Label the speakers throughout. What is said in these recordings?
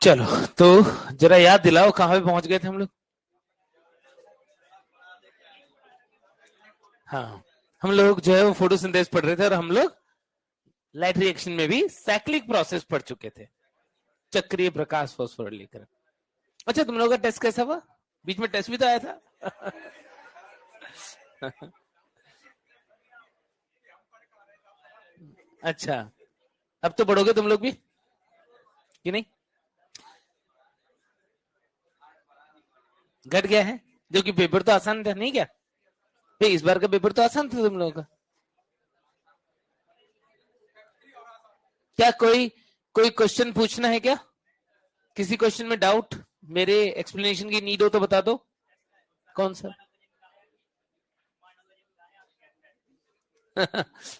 Speaker 1: चलो, तो जरा याद दिलाओ कहाँ पे पहुंच गए थे हम लोग। हाँ, हम लोग जो है वो फोटोसिंथेसिस पढ़ रहे थे और हम लोग लाइट रिएक्शन में भी साइक्लिक प्रोसेस पढ़ चुके थे, चक्रीय प्रकाश फास्फोरिलीकरण। अच्छा, तुम लोगों का टेस्ट कैसा हुआ? बीच में टेस्ट भी तो आया था। अच्छा, अब तो पढ़ोगे तुम लोग भी कि नहीं? घट गया है, जो कि पेपर तो आसान था नहीं क्या? भाई इस बार का पेपर तो आसान था तुम लोगों का। क्या कोई कोई क्वेश्चन पूछना है क्या? किसी क्वेश्चन में डाउट, मेरे एक्सप्लेनेशन की नीड हो तो बता दो। कौन सा?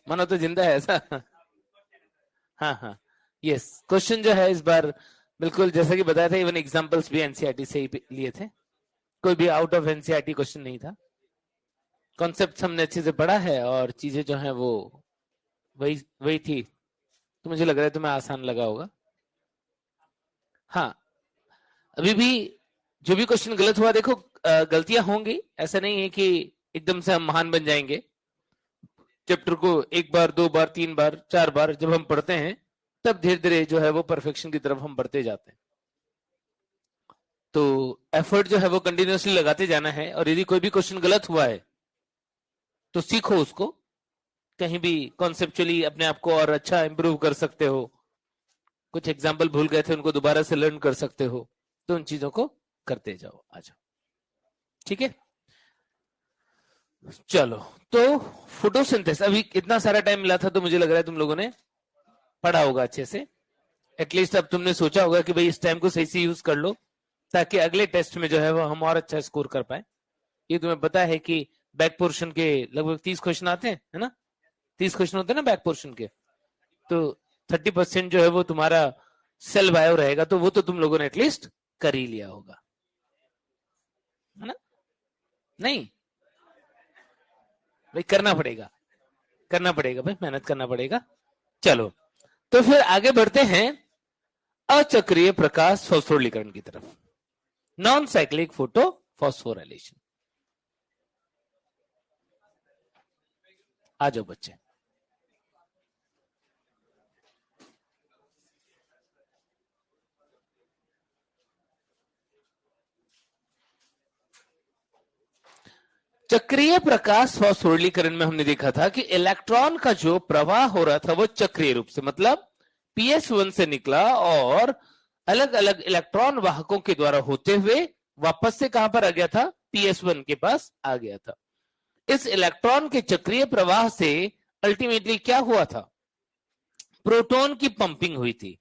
Speaker 1: मानो तो जिंदा है ऐसा। हाँ हाँ, यस, क्वेश्चन जो है इस बार बिल्कुल जैसा कि बताया था, इवन एग्जांपल्स भी एनसीईआरटी से ही लिए थे, कोई भी आउट ऑफ एनसीईआरटी क्वेश्चन नहीं था। कॉन्सेप्ट हमने अच्छे से पढ़ा है और चीजें जो है वो वही वही थी, तो मुझे लग रहा है तुम्हें आसान लगा होगा। हाँ, अभी भी जो भी क्वेश्चन गलत हुआ, देखो गलतियां होंगी, ऐसा नहीं है कि एकदम से हम महान बन जाएंगे। चैप्टर को एक बार, दो बार, तीन बार, चार बार जब हम पढ़ते हैं, तब धीरे धीरे जो है वो परफेक्शन की तरफ हम बढ़ते जाते हैं। तो एफर्ट जो है वो कंटिन्यूअसली लगाते जाना है, और यदि कोई भी क्वेश्चन गलत हुआ है तो सीखो उसको, कहीं भी कॉन्सेप्चुअली अपने आप को और अच्छा इंप्रूव कर सकते हो। कुछ एग्जाम्पल भूल गए थे, उनको दोबारा से लर्न कर सकते हो, तो उन चीजों को करते जाओ। आ जाओ, ठीक है। चलो, तो फोटोसिंथेसिस, अभी इतना सारा टाइम मिला था तो मुझे लग रहा है तुम लोगों ने पढ़ा होगा अच्छे से। एटलीस्ट अब तुमने सोचा होगा कि भाई इस टाइम को सही से यूज कर लो, ताकि अगले टेस्ट में जो है वो हम और अच्छा स्कोर कर पाए। ये तुम्हें पता है कि बैक पोर्शन के लगभग 30 क्वेश्चन आते हैं, है ना? 30 क्वेश्चन होते हैं ना बैक पोर्शन के, तो 30% जो है वो तुम्हारा सेल बायो रहेगा, तो वो तो तुम लोगों ने एटलीस्ट कर ही लिया होगा, है ना? नहीं भाई, करना पड़ेगा, करना पड़ेगा भाई, मेहनत करना पड़ेगा। चलो, तो फिर आगे बढ़ते हैं अचक्रीय प्रकाश फास्फोरिलीकरण की तरफ, नॉन साइक्लिक फोटो फास्फोराइलेशन। आ जाओ बच्चे। चक्रीय प्रकाश फास्फोरिलीकरण में हमने देखा था कि इलेक्ट्रॉन का जो प्रवाह हो रहा था वो चक्रीय रूप से, मतलब PS1 से निकला और अलग अलग इलेक्ट्रॉन वाहकों के द्वारा होते हुए वापस से कहां पर आ गया था? PS1 के पास आ गया था। इस इलेक्ट्रॉन के चक्रीय प्रवाह से अल्टीमेटली क्या हुआ था? प्रोटॉन की पंपिंग हुई थी।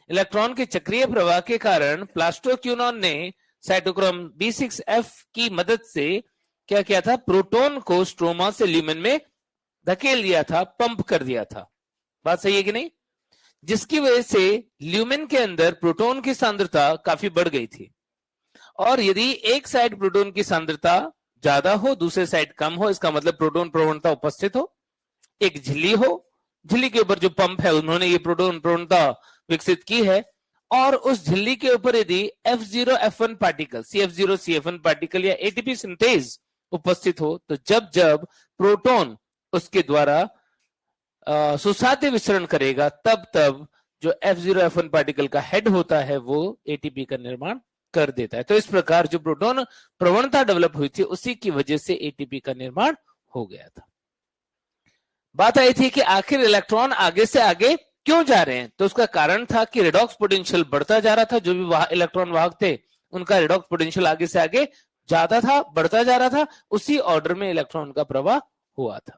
Speaker 1: इलेक्ट्रॉन के चक्रीय प्रवाह के कारण प्लास्टोक्यूनॉन ने साइटोक्रोम B6F की मदद से क्या किया था? प्रोटॉन को स्ट्रोमा से ल्यूमेन में धकेल दिया था, पंप कर दिया था। बात सही है कि नहीं? जिसकी वजह से ल्यूमेन के अंदर प्रोटॉन की सांद्रता काफी बढ़ गई थी, और यदि एक साइड प्रोटॉन की सांद्रता ज्यादा हो, दूसरे साइड कम हो, इसका मतलब प्रोटॉन प्रवणता उपस्थित हो। एक झिल्ली हो, झिल्ली के ऊपर जो पंप है उन्होंने ये प्रोटॉन प्रवणता विकसित की है, और उस झिल्ली के ऊपर यदि F0F1 पार्टिकल, CF0CF1 पार्टिकल या एटीपी सिंथेज उपस्थित हो, तो जब जब प्रोटॉन उसके द्वारा सुसाध्य विसरण करेगा, तब तब जो F0F1 पार्टिकल का हेड होता है वो एटीपी का निर्माण कर देता है। तो इस प्रकार जो प्रोटॉन प्रवणता डेवलप हुई थी, उसी की वजह से एटीपी का निर्माण हो गया था। बात आई थी कि आखिर इलेक्ट्रॉन आगे से आगे क्यों जा रहे हैं, तो उसका कारण था कि रेडॉक्स पोटेंशियल बढ़ता जा रहा था। जो भी इलेक्ट्रॉन वाहक थे उनका रेडॉक्स पोटेंशियल आगे से आगे ज्यादा था, बढ़ता जा रहा था, उसी ऑर्डर में इलेक्ट्रॉन का प्रवाह हुआ था।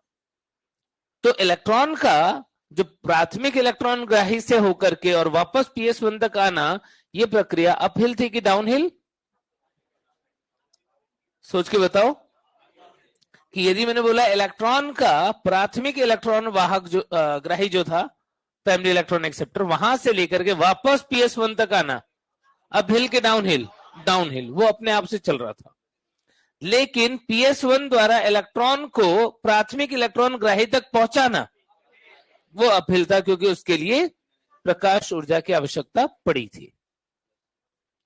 Speaker 1: तो इलेक्ट्रॉन का जो प्राथमिक इलेक्ट्रॉन ग्राही से होकर के और वापस PS1 तक आना, यह प्रक्रिया अपहिल थी कि डाउनहिल? सोच के बताओ कि यदि मैंने बोला इलेक्ट्रॉन का प्राथमिक इलेक्ट्रॉन वाहक जो ग्राही जो था, प्राइमरी इलेक्ट्रॉन एक्सेप्टर, वहां से लेकर के वापस PS1 तक आना, अपहिल के डाउनहिल? डाउनहिल, वो अपने आप से चल रहा था। लेकिन PS1 द्वारा इलेक्ट्रॉन को प्राथमिक इलेक्ट्रॉन ग्राही तक पहुंचाना, वो अपहिल था, क्योंकि उसके लिए प्रकाश ऊर्जा की आवश्यकता पड़ी थी।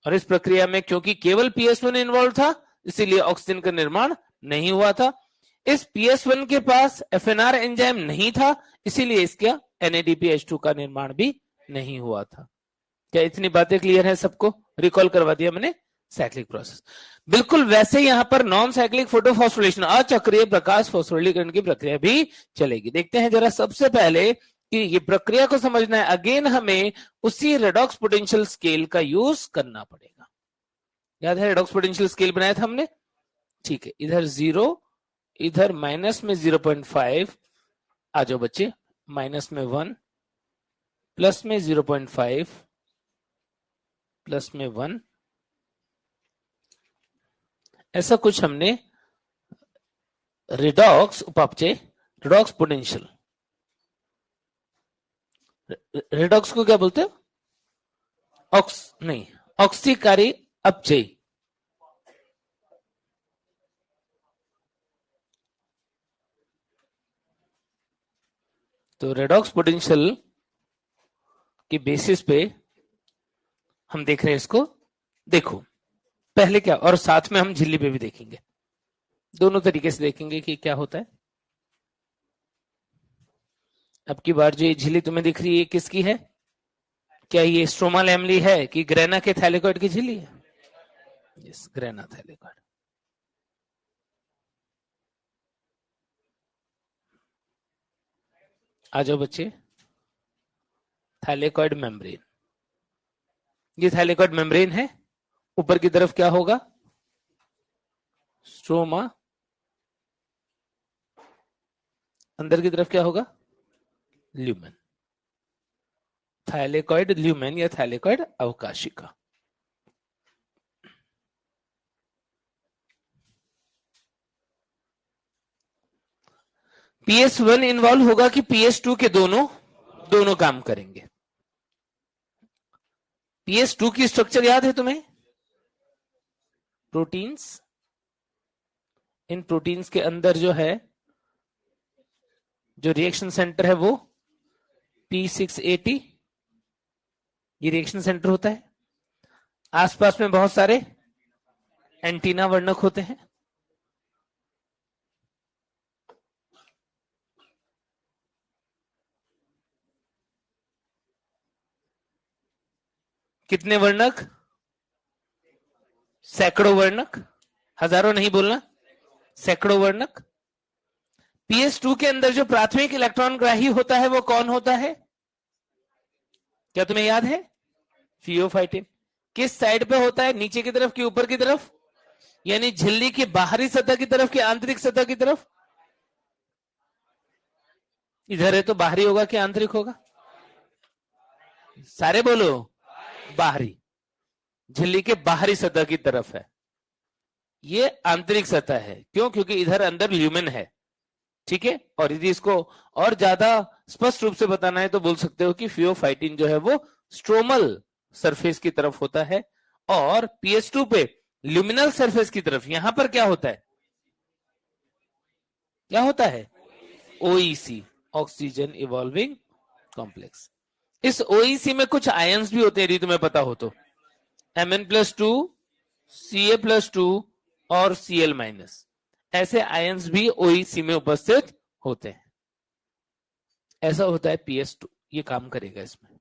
Speaker 1: और इस प्रक्रिया में क्योंकि केवल PS1 इन्वॉल्व था, इसीलिए ऑक्सीजन का निर्माण नहीं हुआ था। इस PS1 के पास FNR एंजाइम नहीं था, इसीलिए इसका NADPH2 का निर्माण भी नहीं हुआ था। क्या इतनी बातें क्लियर है सबको? रिकॉल करवा दिया मैंने साइक्लिक प्रोसेस। बिल्कुल वैसे यहां पर नॉन साइक्लिक फोटोफॉस्फोरिलेशन, अचक्रीय प्रकाश फॉस्फोरिलीकरण की प्रक्रिया भी चलेगी। देखते हैं जरा सबसे पहले कि ये प्रक्रिया को समझना है, अगेन हमें उसी रेडॉक्स पोटेंशियल स्केल का यूज करना पड़ेगा। याद है रेडॉक्स पोटेंशियल स्केल बनाया था हमने? ठीक है, इधर 0, इधर माइनस में 0.5, आ जाओ बच्चे, माइनस में 1, प्लस में 0.5, प्लस में 1, ऐसा कुछ हमने रिडॉक्स उपापचय, रिडॉक्स पोटेंशियल, रिडॉक्स को क्या बोलते हो? ऑक्सीकारी अपचय। तो रेडॉक्स पोटेंशियल के बेसिस पे हम देख रहे हैं इसको। देखो पहले क्या, और साथ में हम झिल्ली पे भी देखेंगे, दोनों तरीके से देखेंगे कि क्या होता है। अब की बार जो ये झिल्ली तुम्हें दिख रही है किसकी है? क्या ये स्ट्रोमा लैमली है कि ग्रेना के थैलेकॉइड की झिल्ली है? Yes, grana thylakoid. आ जाओ बच्चे, थैलेकॉइड मेम्ब्रेन, ये थैलेकॉइड मेम्ब्रेन है। ऊपर की तरफ क्या होगा? स्ट्रोमा, अंदर की तरफ क्या होगा? ल्यूमेन, थैलेकॉइड ल्यूमेन या थैलेकॉइड अवकाशिका। PS1 इन्वॉल्व होगा कि PS2 के दोनों काम करेंगे। PS2 की स्ट्रक्चर याद है तुम्हें? प्रोटीन्स, इन प्रोटीन्स के अंदर जो है, जो रिएक्शन सेंटर है वो P680, ये रिएक्शन सेंटर होता है। आसपास में बहुत सारे एंटीना वर्णक होते हैं। कितने वर्णक? सैकड़ों वर्णक, हजारों नहीं बोलना, सैकड़ों वर्णक। PS2 के अंदर जो प्राथमिक इलेक्ट्रॉन ग्राही होता है वो कौन होता है? क्या तुम्हें याद है? फियोफाइटिन। किस साइड पे होता है, नीचे की तरफ कि ऊपर की तरफ? यानी झिल्ली की बाहरी सतह की तरफ कि आंतरिक सतह की तरफ? इधर है तो बाहरी होगा कि आंतरिक होगा? सारे बोलो, बाहरी। झिल्ली के बाहरी सतह की तरफ है, ये आंतरिक सतह है। क्यों? क्योंकि इधर अंदर ल्यूमेन है। ठीक है, और यदि इसको और ज्यादा स्पष्ट रूप से बताना है तो बोल सकते हो कि फियोफाइटिन जो है वो स्ट्रोमल सरफेस की तरफ होता है, और PS2 पे ल्यूमिनल सरफेस की तरफ। यहां पर क्या होता है? क्या होता है? OEC, oxygen evolving complex. इस OEC में कुछ आयंस भी होते हैं यदि तुम्हें पता हो तो, Mn+2, Ca+2 और Cl-। ऐसे आयंस भी OEC में उपस्थित होते हैं। ऐसा होता है PS2, ये काम करेगा इसमें।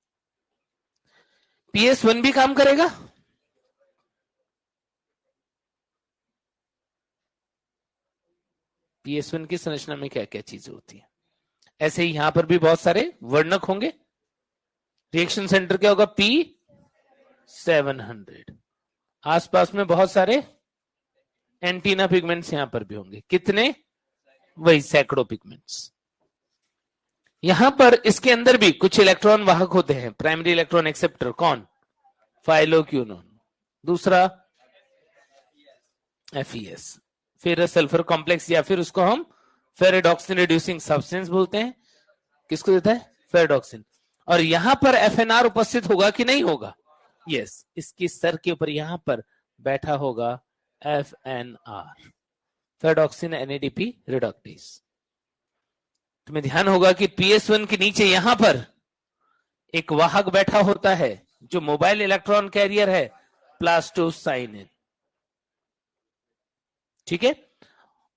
Speaker 1: PS1 भी काम करेगा। PS1 की संरचना में क्या क्या चीजें होती है? ऐसे ही यहां पर भी बहुत सारे वर्णक होंगे। रिएक्शन सेंटर क्या होगा? P700। आसपास में बहुत सारे एंटीना पिगमेंट्स यहां पर भी होंगे। कितने? वही सैकड़ों पिगमेंट्स। यहां पर इसके अंदर भी कुछ इलेक्ट्रॉन वाहक होते हैं। प्राइमरी इलेक्ट्रॉन एक्सेप्टर कौन? फाइलोक्यूनोन। दूसरा FeS, फेरस सल्फर कॉम्प्लेक्स, या फिर उसको हम फेरेडॉक्सिन रिड्यूसिंग सब्सटेंस बोलते हैं। किसको देता है? फेरेडॉक्सिन। और यहां पर FNR उपस्थित होगा कि नहीं होगा? यस, इसकी सर के ऊपर यहां पर बैठा होगा FNR, फेरेडॉक्सिन NADP रिडक्टेज। तुम्हें ध्यान होगा कि PS1 के नीचे यहां पर एक वाहक बैठा होता है जो मोबाइल इलेक्ट्रॉन कैरियर है, प्लास्टोसाइनिन, ठीक है।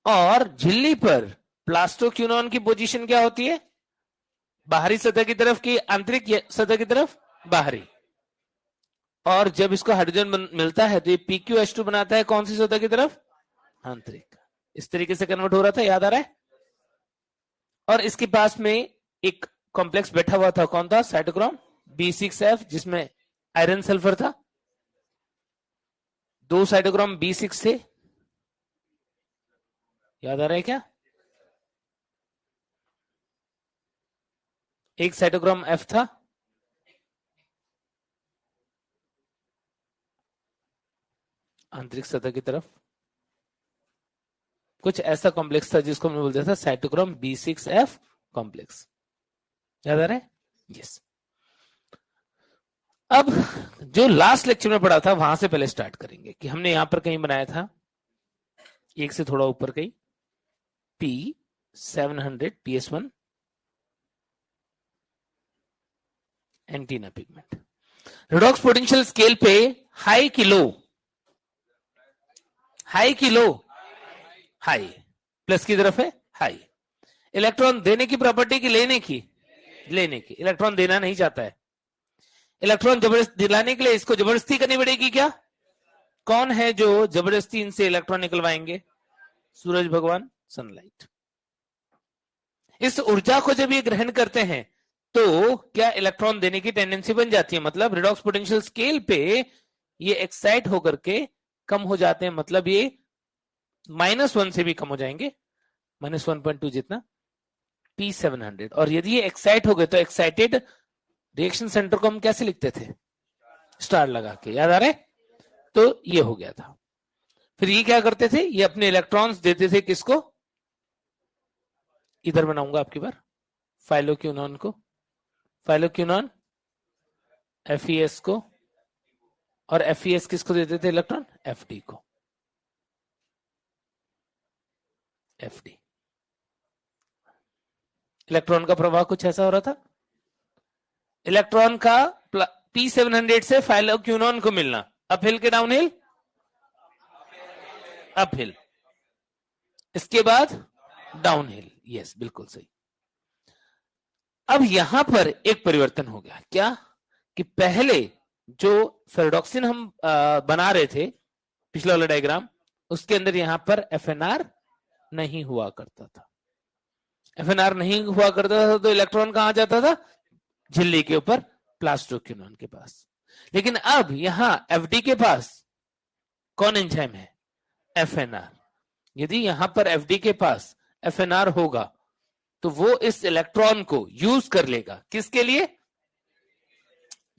Speaker 1: और झिल्ली पर प्लास्टोक्यूनॉन की पोजीशन क्या होती है, बाहरी सतह की तरफ की आंतरिक सतह की तरफ, बाहरी। और जब इसको हाइड्रोजन मिलता है तो ये PqH2 बनाता है कौन सी सतह की तरफ, आंतरिक। इस तरीके से कन्वर्ट हो रहा था, याद आ रहा है। और इसके पास में एक कॉम्प्लेक्स बैठा हुआ था, कौन था, साइटोक्रोम B6F, जिसमें आयरन सल्फर था। 2 साइटोक्रोम B6 थे, याद आ रहा है क्या। एक साइटोक्रोम F था, आंतरिक सतह की तरफ। कुछ ऐसा कॉम्प्लेक्स था जिसको हमने बोलते था साइटोक्रोम B6F कॉम्प्लेक्स, याद आ रहा है, यस। अब जो लास्ट लेक्चर में पढ़ा था वहां से पहले स्टार्ट करेंगे कि हमने यहां पर कहीं बनाया था, एक से थोड़ा ऊपर कहीं, P700 PS1 antenna pigment. Redox potential scale पे हाई की लो, हाई की लो, हाई, प्लस की तरफ है हाई। इलेक्ट्रॉन देने की प्रॉपर्टी की लेने की, लेने की। इलेक्ट्रॉन देना नहीं चाहता है, इलेक्ट्रॉन जबरदस्ती दिलाने के लिए इसको जबरदस्ती करनी पड़ेगी क्या। कौन है जो जबरदस्ती इनसे इलेक्ट्रॉन निकलवाएंगे, सूरज भगवान, सनलाइट। इस ऊर्जा को जब ये ग्रहण करते हैं तो क्या इलेक्ट्रॉन देने की टेंडेंसी बन जाती है, मतलब रिडॉक्स पोटेंशियल स्केल पे ये एक्साइट होकर के कम हो जाते हैं, मतलब ये -1 से भी कम हो जाएंगे, -1.2 जितना, P700। और यदि ये एक्साइट हो गए तो एक्साइटेड रिएक्शन सेंटर को हम कैसे लिखते थे, स्टार लगा के, याद आ रहा है। तो ये हो गया था। फिर ये क्या करते थे, ये अपने इलेक्ट्रॉन्स देते थे किसको, इधर बनाऊंगा आपकी बार, फाइलोक्यूनॉन को, फाइलोक्यूनॉन FeS को, और FeS किसको देते थे इलेक्ट्रॉन, FD को, FD। इलेक्ट्रॉन का प्रवाह कुछ ऐसा हो रहा था, इलेक्ट्रॉन का P700 से फाइलोक्यूनॉन को मिलना, अपहिल के डाउनहिल, अपहिल, इसके बाद डाउनहिल, यस बिल्कुल सही। अब यहां पर एक परिवर्तन हो गया, क्या कि पहले जो फेरेडॉक्सिन हम बना रहे थे, पिछला वाला डायग्राम, उसके अंदर यहां पर FNR नहीं हुआ करता था। FNR नहीं हुआ करता था तो इलेक्ट्रॉन कहां जाता था, झिल्ली के ऊपर प्लास्टोक्यूनॉन के पास। लेकिन अब यहां FD के पास कौन एंजाइम है, FNR। यदि यहां पर FD के पास FNR होगा तो वो इस इलेक्ट्रॉन को यूज कर लेगा, किसके लिए,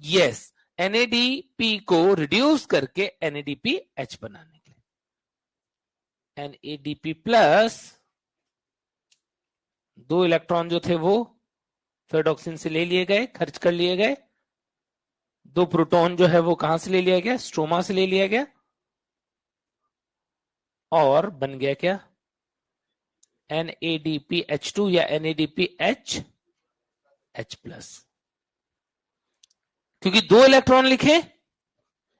Speaker 1: यस, NADP को रिड्यूस करके NADPH बनाने के लिए। NADP प्लस 2 इलेक्ट्रॉन जो थे वो फेरेडॉक्सिन से ले लिए गए, खर्च कर लिए गए। 2 प्रोटॉन जो है वो कहां से ले लिया गया, स्ट्रोमा से ले लिया गया, और बन गया क्या, NADPH2 या NADPH H+। क्योंकि 2 इलेक्ट्रॉन लिखे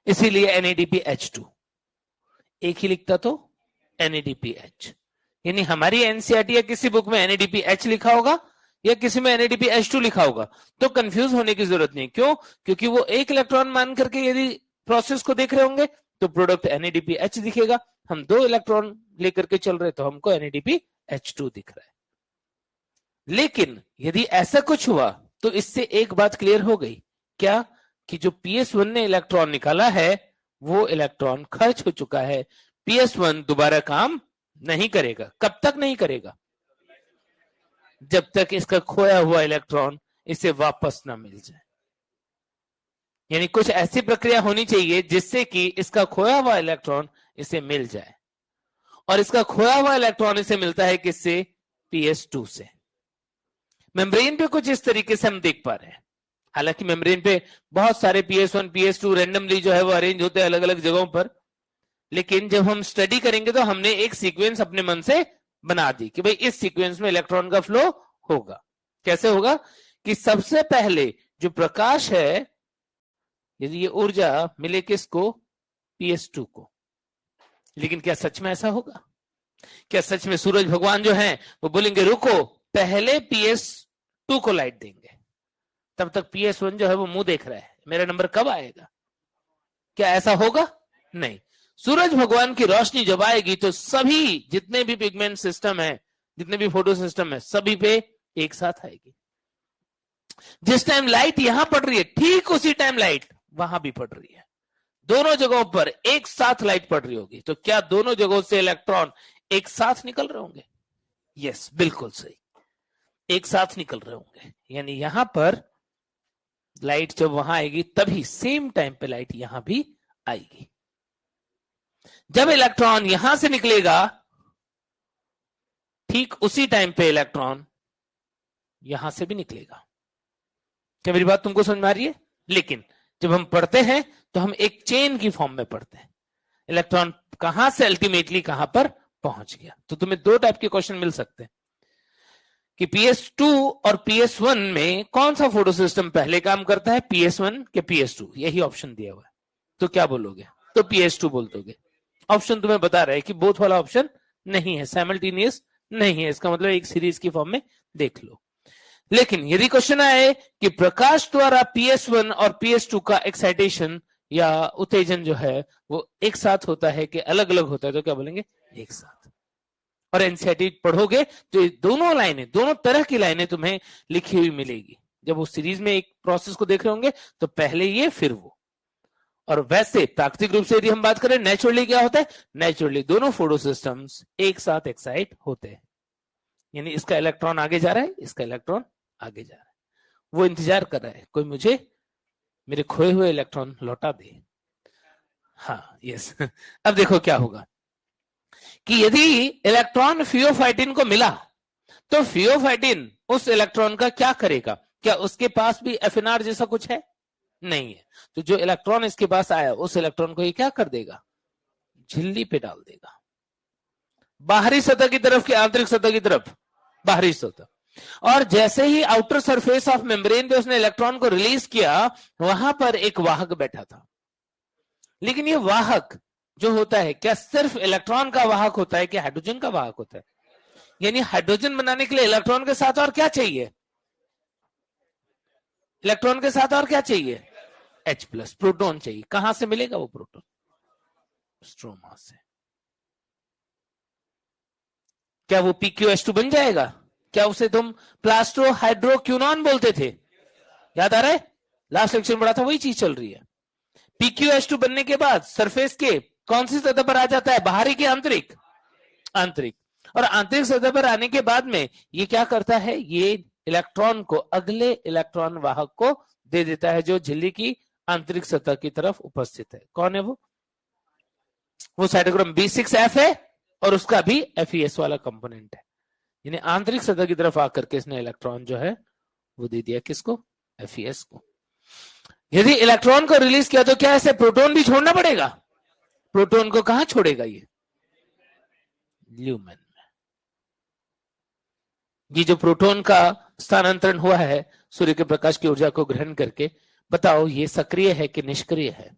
Speaker 1: इसीलिए NADPH2, एक ही लिखता तो NADPH। यानी हमारी एनसीईआरटी या किसी बुक में NADPH लिखा होगा या किसी में NADPH2 लिखा होगा तो कंफ्यूज होने की जरूरत नहीं। क्यों, क्योंकि वो एक इलेक्ट्रॉन मान करके यदि प्रोसेस को देख रहे होंगे तो प्रोडक्ट NADPH दिखेगा। हम 2 इलेक्ट्रॉन लेकर के चल रहे तो हमको NADPH2 दिख रहा है। लेकिन यदि ऐसा कुछ हुआ तो इससे एक बात क्लियर हो गई, क्या कि जो PS1 ने इलेक्ट्रॉन निकाला है वो इलेक्ट्रॉन खर्च हो चुका है। PS1 दोबारा काम नहीं करेगा। कब तक नहीं करेगा, जब तक इसका खोया हुआ इलेक्ट्रॉन इसे वापस ना मिल जाए। यानी कुछ ऐसी प्रक्रिया होनी चाहिए जिससे कि इसका खोया हुआ इलेक्ट्रॉन इसे मिल जाए, और इसका खोया हुआ इलेक्ट्रॉन इसे मिलता है किससे, PS2 से। मेम्ब्रेन पे कुछ इस तरीके से हम देख पा रहे हैं। हालांकि मेम्ब्रेन पे बहुत सारे PS1 PS2 रैंडमली जो है वो अरेंज होते हैं अलग अलग जगहों पर, लेकिन जब हम स्टडी करेंगे तो हमने एक सीक्वेंस अपने मन से बना दी कि भाई इस सीक्वेंस में इलेक्ट्रॉन का फ्लो होगा। कैसे होगा कि सबसे पहले जो प्रकाश है, यदि ये ऊर्जा मिले किसको, PS2 को। लेकिन क्या सच में ऐसा होगा? क्या सच में सूरज भगवान जो हैं वो बोलेंगे रुको पहले PS2 को लाइट देंगे, तब तक PS1 जो है वो मुंह देख रहा है मेरा नंबर कब आएगा? क्या ऐसा होगा? नहीं। सूरज भगवान की रोशनी जब आएगी तो सभी जितने भी पिगमेंट सिस्टम है, जितने भी फोटो सिस्टम है, सभी पे एक साथ आएगी। जिस टाइम लाइट यहां पड़ रही है ठीक उसी टाइम लाइट वहां भी पड़ रही है। दोनों जगहों पर एक साथ लाइट पड़ रही होगी, तो क्या दोनों जगहों से इलेक्ट्रॉन एक साथ निकल रहे होंगे? यस, बिल्कुल सही, एक साथ निकल रहे होंगे। यानी यहां पर लाइट जब वहां आएगी तभी सेम टाइम पे लाइट यहां भी आएगी। जब इलेक्ट्रॉन यहां से निकलेगा ठीक उसी टाइम पे इलेक्ट्रॉन यहां से भी निकलेगा। क्या मेरी बात तुमको समझ में आ रही है? लेकिन जब हम पढ़ते हैं तो हम एक चेन की फॉर्म में पढ़ते हैं, इलेक्ट्रॉन कहां से अल्टीमेटली कहां पर पहुंच गया। तो तुम्हें दो टाइप के क्वेश्चन मिल सकते हैं कि PS2 और PS1 में कौन सा फोटो सिस्टम पहले काम करता है, PS1 के PS2? यही ऑप्शन दिया हुआ है, तो क्या बोलोगे? तो PS2 बोल दोगे। ऑप्शन तुम्हें बता रहा है कि बोथ वाला ऑप्शन नहीं है, साइमल्टेनियस नहीं है, इसका मतलब एक सीरीज की फॉर्म में देख लो। लेकिन यदि क्वेश्चन आए कि प्रकाश द्वारा PS1 और PS2 का एक्साइटेशन या उत्तेजन जो है वो एक साथ होता है कि अलग अलग होता है, तो क्या बोलेंगे? एक साथ। और एनसीईआरटी पढ़ोगे तो दोनों लाइनें, दोनों तरह की लाइनें तुम्हें लिखी हुई मिलेगी। जब वो सीरीज में एक प्रोसेस को देख रहे होंगे तो पहले ये फिर वो। और वैसे प्राकृतिक रूप से यदि हम बात करें नेचुरली क्या होता है, नेचुरली दोनों फोटो सिस्टम्स एक साथ एक्साइट होते हैं। यानी इसका इलेक्ट्रॉन आगे जा रहा है, इसका इलेक्ट्रॉन आगे जा रहा है, वो इंतजार कर रहा है कोई मुझे मेरे खोए हुए इलेक्ट्रॉन लौटा दे। हाँ, यस। अब देखो क्या होगा कि यदि इलेक्ट्रॉन फियोफाइटिन को मिला तो फियोफाइटिन उस इलेक्ट्रॉन का क्या करेगा? क्या उसके पास भी एफएनआर जैसा कुछ है? नहीं है। तो जो इलेक्ट्रॉन इसके पास आया उस इलेक्ट्रॉन को ये क्या कर देगा? झिल्ली पे डाल देगा। बाहरी सतह की तरफ कि आंतरिक सतह की तरफ? बाहरी सतह। और जैसे ही आउटर सरफेस ऑफ मेम्ब्रेन पे उसने इलेक्ट्रॉन को रिलीज किया, वहां पर एक वाहक बैठा था। लेकिन ये वाहक जो होता है क्या सिर्फ इलेक्ट्रॉन का वाहक होता है कि हाइड्रोजन का वाहक होता है? यानी हाइड्रोजन बनाने के लिए इलेक्ट्रॉन के साथ और क्या चाहिए? इलेक्ट्रॉन के साथ और क्या चाहिए? H+, प्रोटॉन चाहिए। कहां से मिलेगा वो प्रोटॉन? स्ट्रोमा से। क्या वो PqH2 बन जाएगा? क्या उसे तुम प्लास्टो हाइड्रोक्यूनॉन बोलते थे? याद आ रहा है? लास्ट लेक्चर में पढ़ा था, वही चीज चल रही है। PqH2 बनने के बाद सरफेस के कौन सी सतह पर आ जाता है? बाहरी की आंतरिक? आंतरिक। और आंतरिक सतह पर आने के बाद में ये क्या करता है? ये इलेक्ट्रॉन को अगले इलेक्ट्रॉन वाहक को दे देता है जो झिल्ली की आंतरिक सतह की तरफ उपस्थित है। कौन है वो? वो साइटोक्रोम B6F है और उसका भी FeS वाला कंपोनेंट है। यानी आंतरिक सतह की तरफ आकर के इसने इलेक्ट्रॉन जो है वो दे दिया किसको? FeS को। यदि इलेक्ट्रॉन को रिलीज किया तो क्या ऐसे प्रोटॉन भी छोड़ना पड़ेगा? प्रोटॉन को कहां छोड़ेगा ये? ल्यूमेन में। ये जो प्रोटॉन का स्थानांतरण हुआ है सूर्य के प्रकाश की ऊर्जा को ग्रहण करके, बताओ ये सक्रिय है कि निष्क्रिय है?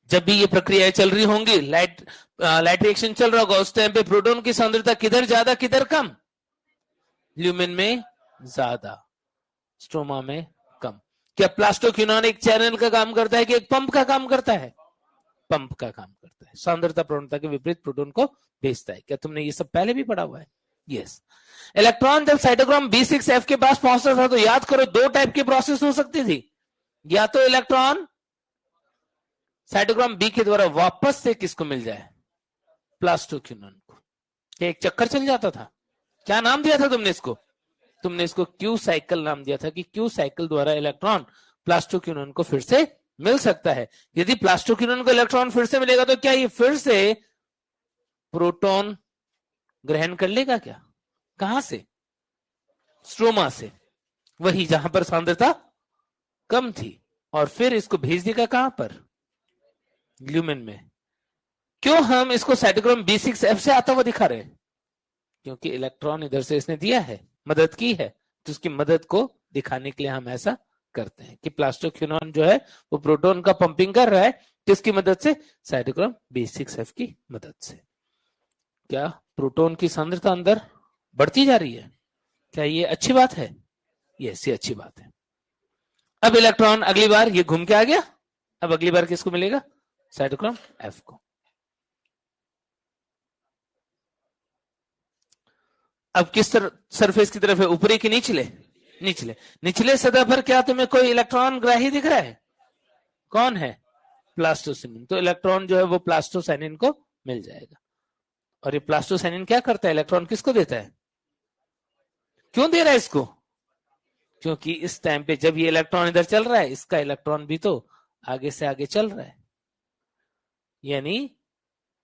Speaker 1: जब भी ये प्रक्रियाएं चल रही होंगी, लाइट रिएक्शन चल रहा होगा, उस टाइम पे प्रोटॉन की सांद्रता किधर ज्यादा किधर कम? ल्यूमेन में ज्यादा, स्ट्रोमा में कम। क्या प्लास्टोक्यूनॉन एक चैनल का काम करता है कि एक पंप का काम करता है? पंप का काम करता है। सांद्रता प्रवणता के विपरीत प्रोटॉन को भेजता है। क्या तुमने ये सब पहले भी पढ़ा हुआ है? यस। इलेक्ट्रॉन जब साइटोक्रोम B6F के पास पहुंचता था तो याद करो दो टाइप की प्रोसेस हो सकती थी। या तो इलेक्ट्रॉन साइटोक्रोम B के द्वारा वापस से किसको मिल जाए? प्लास्टोक्यूनॉन को। एक चक्कर चल जाता था। क्या नाम दिया था तुमने इसको? तुमने इसको क्यू साइकिल नाम दिया था कि क्यू साइकिल द्वारा इलेक्ट्रॉन प्लास्टोक्यूनॉन को फिर से मिल सकता है। यदि प्लास्टोक्यूनॉन को इलेक्ट्रॉन फिर से मिलेगा तो क्या ये फिर से प्रोटॉन ग्रहण कर लेगा? क्या कहां से? स्ट्रोमा से, वही जहां पर सांद्रता कम थी, और फिर इसको भेज देगा कहां पर? ल्यूमेन में। क्यों हम इसको साइटोक्रोम B6F से आता हुआ दिखा रहे हैं? क्योंकि इलेक्ट्रॉन इधर से इसने दिया है, मदद की है, तो उसकी मदद को दिखाने के लिए हम ऐसा करते हैं कि प्लास्टोक्विनोन जो है वो प्रोटॉन का पंपिंग कर रहा है, किसकी मदद से? साइटोक्रोम B6F की मदद से। क्या प्रोटॉन की सांद्रता अंदर बढ़ती जा रही है? क्या ये अच्छी बात है? यस, ये अच्छी बात है। अब इलेक्ट्रॉन अगली बार ये घूम के आ गया, अब अगली बार किसको मिलेगा? साइटोक्रोम F को। अब किस सरफेस की तरफ है, ऊपरी की निचले? निचले। निचले सतह पर क्या तुम्हें कोई इलेक्ट्रॉन ग्राही दिख रहा है? कौन है? प्लास्टोसाइनिन। तो इलेक्ट्रॉन जो है वो प्लास्टोसाइनिन को मिल जाएगा। और ये प्लास्टोसाइनिन क्या करता है? इलेक्ट्रॉन किसको देता है? क्यों दे रहा है इसको? क्योंकि इस टाइम पे जब ये इलेक्ट्रॉन इधर चल रहा है, इसका इलेक्ट्रॉन भी तो आगे से आगे चल रहा है, यानी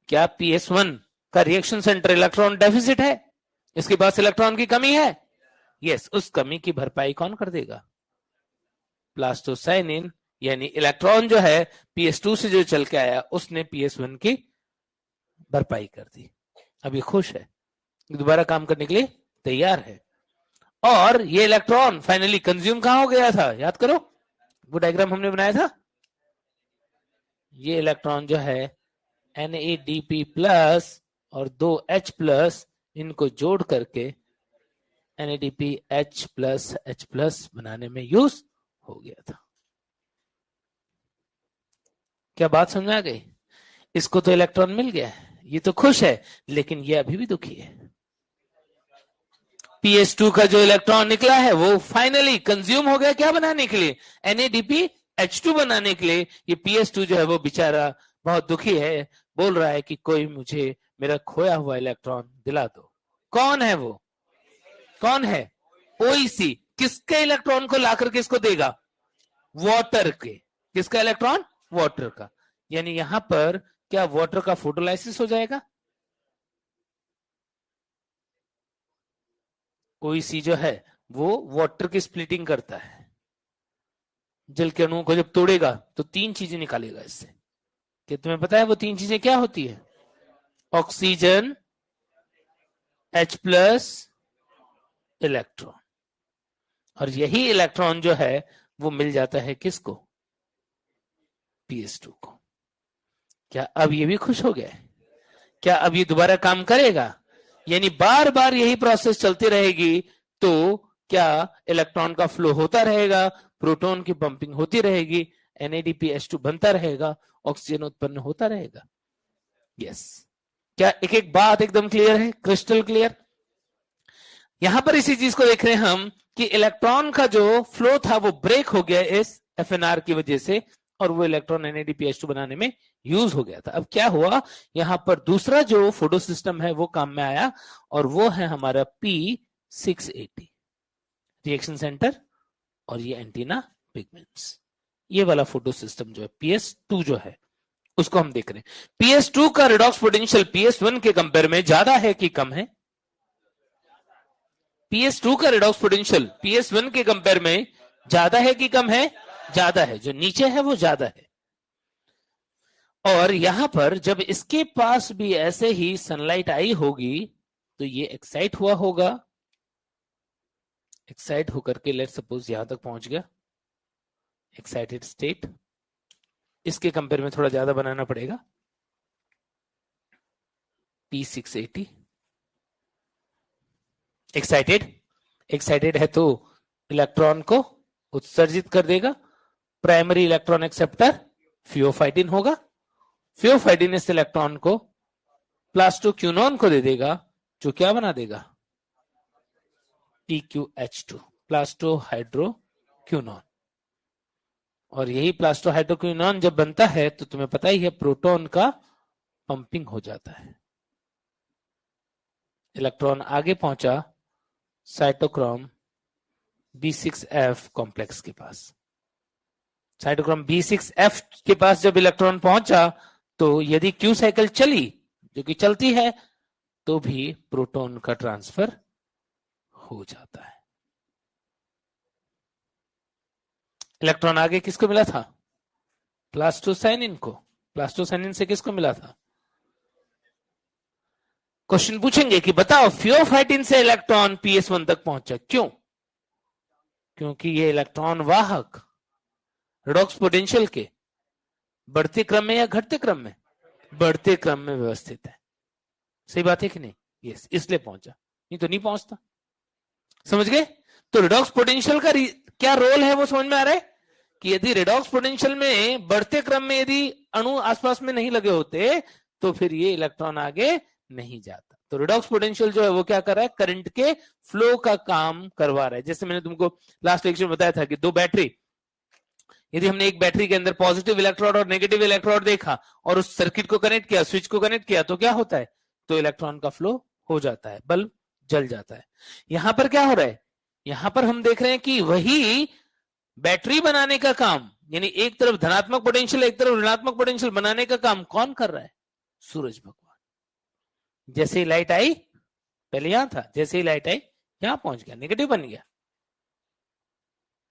Speaker 1: क्या PS1 का रिएक्शन सेंटर इलेक्ट्रॉन डेफिसिट है, इसके पास इलेक्ट्रॉन की कमी है? यस, उस कमी की भरपाई कौन कर देगा? प्लास्टोसाइनिन। यानी इलेक्ट्रॉन जो है PS2 से जो चल के आया उसने PS1 की भरपाई कर दी। अब ये खुश है, दोबारा काम करने के लिए तैयार है। और ये इलेक्ट्रॉन फाइनली कंज्यूम कहां हो गया था? याद करो, वो डायग्राम हमने बनाया था। ये इलेक्ट्रॉन जो है NADP प्लस और 2H प्लस, इनको जोड़ करके NADP H प्लस बनाने में यूज हो गया था। क्या बात समझ आ गई? इसको तो इलेक्ट्रॉन मिल गया है, ये तो खुश है, लेकिन ये अभी भी दुखी है। PS2 का जो इलेक्ट्रॉन निकला है वो फाइनली कंज्यूम हो गया, क्या बनाने के लिए? NADP H2 बनाने के लिए। ये PS2 जो है वो बेचारा बहुत दुखी है, बोल रहा है कि कोई मुझे मेरा खोया हुआ इलेक्ट्रॉन दिला दो। कौन है वो? कौन है? OEC। किसके इलेक्ट्रॉन को लाकर किसको देगा? वाटर के। किसका इलेक्ट्रॉन? वाटर का। यानी यहां पर क्या वाटर का फोटोलाइसिस हो जाएगा? OEC जो है वो वाटर की स्प्लिटिंग करता है, जल के अणुओं को जब तोड़ेगा तो 3 चीजें निकालेगा इससे। क्या तुम्हें पता है वो 3 चीजें क्या होती है? Oxygen, H plus, electron. और यही इलेक्ट्रॉन जो है वो मिल जाता है किसको? PS2 को। क्या अब ये भी खुश हो गया है? क्या अब ये दोबारा काम करेगा? यानी बार बार यही प्रोसेस चलती रहेगी, तो क्या इलेक्ट्रॉन का फ्लो होता रहेगा, प्रोटॉन की पंपिंग होती रहेगी, NADP H2 बनता रहेगा, ऑक्सीजन उत्पन्न होता रहेगा। यस। क्या एक एक बात एकदम क्लियर है? Crystal clear. यहां पर इसी चीज को देख रहे हैं हम कि इलेक्ट्रॉन का जो फ्लो था वो ब्रेक हो गया इस FNR की वजह से, और वो इलेक्ट्रॉन NADP H2 बनाने में यूज हो गया था। अब क्या हुआ, यहां पर दूसरा जो फोटो सिस्टम है वो काम में आया, और वो है हमारा P680 रिएक्शन सेंटर, और ये एंटीना पिगमेंट्स। ये वाला फोटो सिस्टम जो है PS2 जो है उसको हम देख रहे हैं। PS2 का रिडॉक्स पोटेंशियल PS1 के कंपेयर में ज्यादा है कि कम है? PS2 का रिडॉक्स पोटेंशियल PS1 के कंपेयर में ज्यादा है कि कम है? ज्यादा है, जो नीचे है वो ज्यादा है। और यहां पर जब इसके पास भी ऐसे ही सनलाइट आई होगी तो ये एक्साइट हुआ होगा, एक्साइट होकर के लेट सपोज यहां तक पहुंच गया, एक्साइटेड स्टेट। इसके कंपेयर में थोड़ा ज्यादा बनाना पड़ेगा, P680 एक्साइटेड। एक्साइटेड है तो इलेक्ट्रॉन को उत्सर्जित कर देगा, प्राइमरी इलेक्ट्रॉन एक्सेप्टर फियोफाइटिन होगा, फियोफाइटिन इस इलेक्ट्रॉन को प्लास्टोक्विनोन को दे देगा, जो क्या बना देगा? PQH2 प्लास्टोहाइड्रोक्विनोन। और यही प्लास्टोहाइड्रोक्विनोन जब बनता है तो तुम्हें पता ही है प्रोटॉन का पंपिंग हो जाता है। इलेक्ट्रॉन आगे पहुंचा साइटोक्रोम B6F कॉम्प्लेक्स के पास। साइटोक्रोम B6F के पास जब इलेक्ट्रॉन पहुंचा तो यदि Q साइकिल चली, जो कि चलती है, तो भी प्रोटॉन का ट्रांसफर हो जाता है। इलेक्ट्रॉन आगे किसको मिला था? प्लास्टोसाइनिन को। प्लास्टोसाइनिन से किसको मिला था? क्वेश्चन पूछेंगे कि बताओ फियोफाइटिन से इलेक्ट्रॉन PS1 तक पहुंचा, क्यों? क्योंकि ये इलेक्ट्रॉन वाहक रेडॉक्स पोटेंशियल के बढ़ते क्रम में या घटते क्रम में, बढ़ते क्रम में व्यवस्थित है। सही बात है कि नहीं? यस, इसलिए पहुंचा, नहीं तो नहीं पहुंचता। समझ गए? तो रेडॉक्स पोटेंशियल का क्या रोल है वो समझ में आ रहा है कि यदि रेडॉक्स पोटेंशियल में बढ़ते क्रम में यदि अणु आसपास में नहीं लगे होते तो फिर ये इलेक्ट्रॉन आगे नहीं जाता। तो रेडॉक्स पोटेंशियल जो है वो क्या कर रहा है, करंट के फ्लो का काम करवा रहा है। जैसे मैंने तुमको लास्ट लेक्चर में बताया था कि दो बैटरी, यदि हमने एक बैटरी के अंदर पॉजिटिव इलेक्ट्रोड और नेगेटिव इलेक्ट्रोड देखा और उस सर्किट को कनेक्ट किया, स्विच को कनेक्ट किया, तो क्या होता है, तो इलेक्ट्रॉन का फ्लो हो जाता है, बल्ब जल जाता है। यहां पर क्या हो रहा है, यहां पर हम देख रहे हैं कि वही बैटरी बनाने का काम, यानी एक तरफ धनात्मक पोटेंशियल एक तरफ ऋणात्मक पोटेंशियल बनाने का काम कौन कर रहा है, सूरज भगवान। जैसे ही लाइट आई, पहले यहां था, जैसे ही लाइट आई यहां पहुंच गया, नेगेटिव बन गया।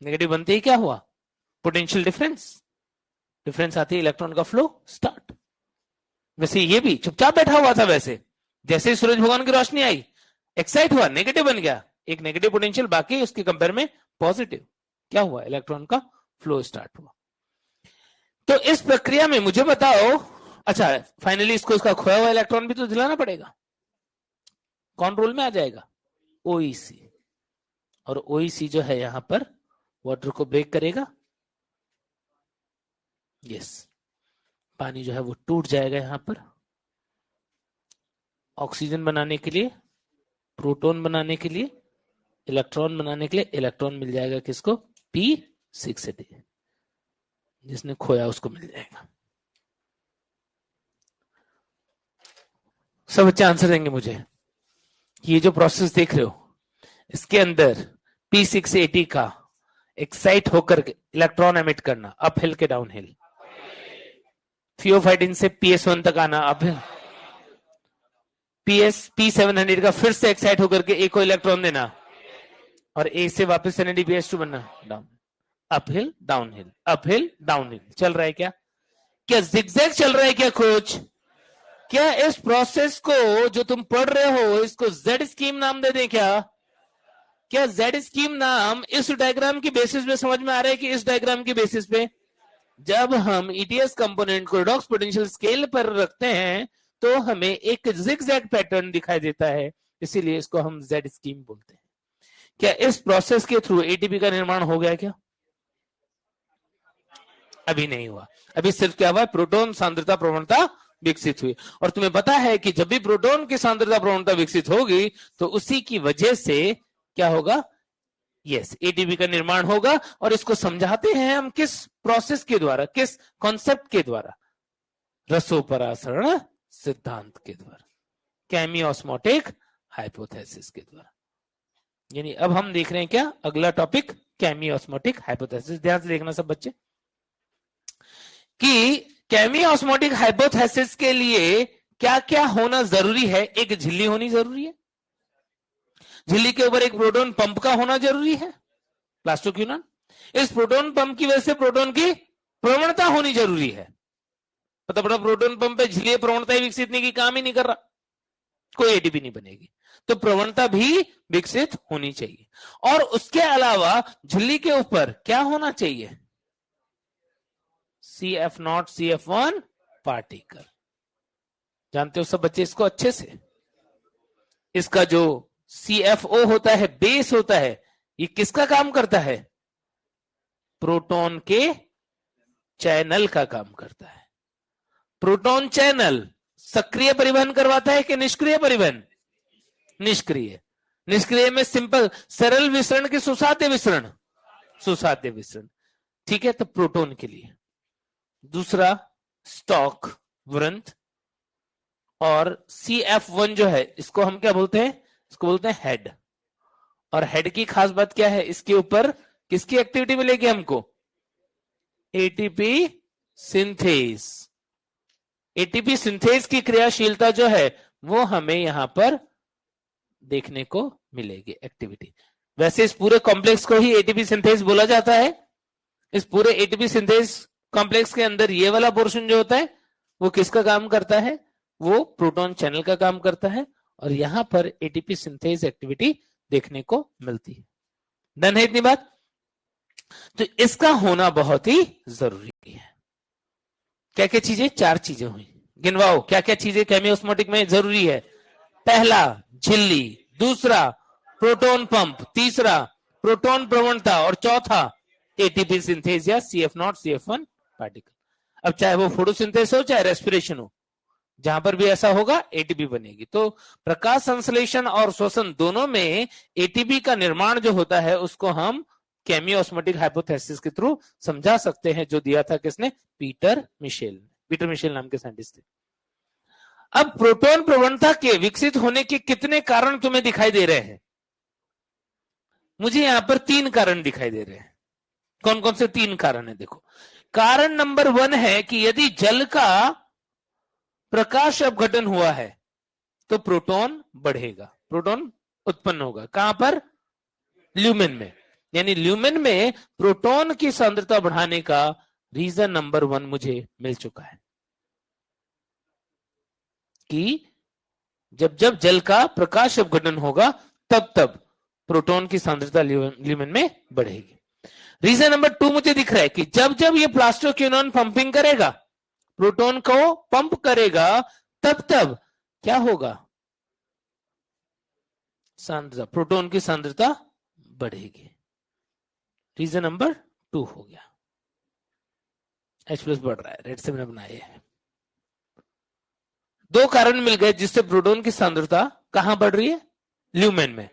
Speaker 1: नेगेटिव बनते ही क्या हुआ, पोटेंशियल डिफरेंस आती है, इलेक्ट्रॉन का फ्लो स्टार्ट। वैसे ये भी चुपचाप बैठा हुआ था, वैसे जैसे ही सूरज भगवान की रोशनी आई एक्साइट हुआ, नेगेटिव बन गया, एक नेगेटिव पोटेंशियल बाकी उसके कंपेयर में पॉजिटिव, क्या हुआ, इलेक्ट्रॉन का फ्लो स्टार्ट हुआ। तो इस प्रक्रिया में मुझे बताओ, अच्छा फाइनली इसको इसका खोया हुआ इलेक्ट्रॉन भी तो दिलाना पड़ेगा, कौन रोल में आ जाएगा, ओईसी। और ओईसी जो है यहां पर वाटर को ब्रेक करेगा, यस, पानी जो है वो टूट जाएगा यहां पर, ऑक्सीजन बनाने के लिए, प्रोटॉन बनाने के लिए, इलेक्ट्रॉन बनाने के लिए इलेक्ट्रॉन मिल जाएगा किसको, P6 जिसने खोया उसको मिल जाएगा। सब बच्चे आंसर देंगे मुझे। ये जो प्रोसेस देख रहे हो इसके अंदर P6 का एक्साइट होकर इलेक्ट्रॉन एमिट करना, अप हिल के डाउन हिल, थियोफाइटिन से PS1 तक आना अप हिल, P700 का फिर से एक्साइट होकर के ए को इलेक्ट्रॉन देना और ए से वापस NADPH2 बनना, down, up hill down hill, up hill down hill. चल रहा है क्या, क्या जिगजैग चल रहा है क्या कोच? क्या इस प्रोसेस को जो तुम पढ़ रहे हो इसको जेड स्कीम नाम दे दें क्या जेड स्कीम नाम इस डायग्राम की बेसिस पे समझ में आ रहा है कि इस डायग्राम की बेसिस पे जब हम ईटीएस कंपोनेंट को रेडॉक्स पोटेंशियल स्केल पर रखते हैं तो हमें एक जिगजैग पैटर्न दिखाई देता है, इसीलिए इसको हम जेड स्कीम बोलते हैं। क्या इस प्रोसेस के थ्रू एटीपी का निर्माण हो गया क्या? अभी नहीं हुआ, अभी सिर्फ क्या हुआ, प्रोटॉन सांद्रता प्रवणता विकसित हुई। और तुम्हें पता है कि जब भी प्रोटॉन की सांद्रता प्रवणता विकसित होगी तो उसी की वजह से क्या होगा, यस, एटीपी का निर्माण होगा। और इसको समझाते हैं हम किस प्रोसेस के द्वारा, किस कॉन्सेप्ट के द्वारा, रसोपरासरण सिद्धांत के द्वारा, केमियोस्मोटिक हाइपोथेसिस के द्वारा। यानी अब हम देख रहे हैं क्या, अगला टॉपिक केमियोस्मोटिक हाइपोथेसिस। ध्यान से देखना सब बच्चे कि केमियोस्मोटिक हाइपोथेसिस के लिए क्या क्या होना जरूरी है। एक झिल्ली होनी जरूरी है, झिल्ली के ऊपर एक प्रोटॉन पंप का होना जरूरी है, प्लास्टोक्यूनॉन। इस प्रोटॉन पंप की वजह से प्रोटॉन की प्रवणता होनी जरूरी है। पता पड़ा प्रोटॉन पंप पे झिल्ली प्रवणता ही विकसित नहीं की, काम ही नहीं कर रहा, कोई एटीपी नहीं बनेगी, तो प्रवणता भी विकसित होनी चाहिए। और उसके अलावा झिल्ली के ऊपर क्या होना चाहिए, CF0 CF1 पार्टिकल। जानते हो सब बच्चे इसको अच्छे से, इसका जो CFO होता है, बेस होता है, ये किसका काम करता है, प्रोटॉन के चैनल का काम करता है। प्रोटॉन चैनल सक्रिय परिवहन करवाता है कि निष्क्रिय परिवहन, निष्क्रिय। निष्क्रिय में सिंपल सरल विसरण के सुसाध्य विसरण, सुसाध्य विसरण, ठीक है। तो प्रोटॉन के लिए दूसरा स्टॉक वृंत, और CF1 जो है इसको हम क्या बोलते हैं, इसको बोलते हैं हेड। और हेड की खास बात क्या है, इसके ऊपर किसकी एक्टिविटी मिलेगी हमको, एटीपी सिंथेस। एटीपी सिंथेस की क्रियाशीलता जो है वो हमें यहां पर देखने को मिलेगी, एक्टिविटी। वैसे इस पूरे कॉम्प्लेक्स को ही एटीपी सिंथेस बोला जाता है। इस पूरे एटीपी सिंथेस कॉम्प्लेक्स के अंदर ये वाला पोर्शन जो होता है वो किसका काम करता है, वो प्रोटॉन चैनल का काम करता है। और यहां पर एटीपी सिंथेस एक्टिविटी देखने को मिलती है। डन है इतनी बात? तो इसका होना बहुत ही जरूरी है। क्या क्या चीजें? 4 चीजें हुई, गिनवाओ क्या क्या चीजें केमियोस्मोटिक में जरूरी है। पहला झिल्ली, दूसरा प्रोटॉन पंप, तीसरा प्रोटॉन प्रवणता, और चौथा एटीपी सिंथेस या CF0 CF1 पार्टिकल। अब चाहे वो फोटोसिंथेसिस हो चाहे रेस्पिरेशन हो, जहां पर भी ऐसा होगा एटीपी बनेगी। तो प्रकाश संश्लेषण और श्वसन दोनों में एटीपी का निर्माण जो होता है उसको हम केमियोस्मोटिक हाइपोथेसिस के थ्रू समझा सकते हैं, जो दिया था किसने? पीटर मिशेल नाम के साइंटिस्ट थे। अब प्रोटॉन प्रवणता के विकसित होने के कितने कारण तुम्हें दिखाई दे रहे हैं? मुझे यहां पर 3 कारण दिखाई दे रहे हैं। कौन कौन से 3 कारण है? देखो, कारण नंबर 1 है कि यदि जल का प्रकाश अपघटन हुआ है तो प्रोटॉन बढ़ेगा, प्रोटॉन उत्पन्न होगा। कहां पर? ल्यूमेन में। यानी ल्यूमेन में प्रोटॉन की सांद्रता बढ़ाने का रीजन नंबर 1 मुझे मिल चुका है कि जब जब जल का प्रकाश अपघटन होगा तब तब प्रोटॉन की सांद्रता ल्यूमेन में बढ़ेगी। रीजन नंबर 2 मुझे दिख रहा है कि जब जब ये प्लास्टोक्विनोन पंपिंग करेगा, प्रोटॉन को पंप करेगा, तब तब क्या होगा? सांद्रता, प्रोटॉन की सांद्रता बढ़ेगी। रीजन नंबर 2 हो गया। H+ बढ़ रहा है, रेड से मैंने बनाए हैं। 2 कारण मिल गए जिससे प्रोटॉन की सांद्रता कहां बढ़ रही है? ल्यूमेन में।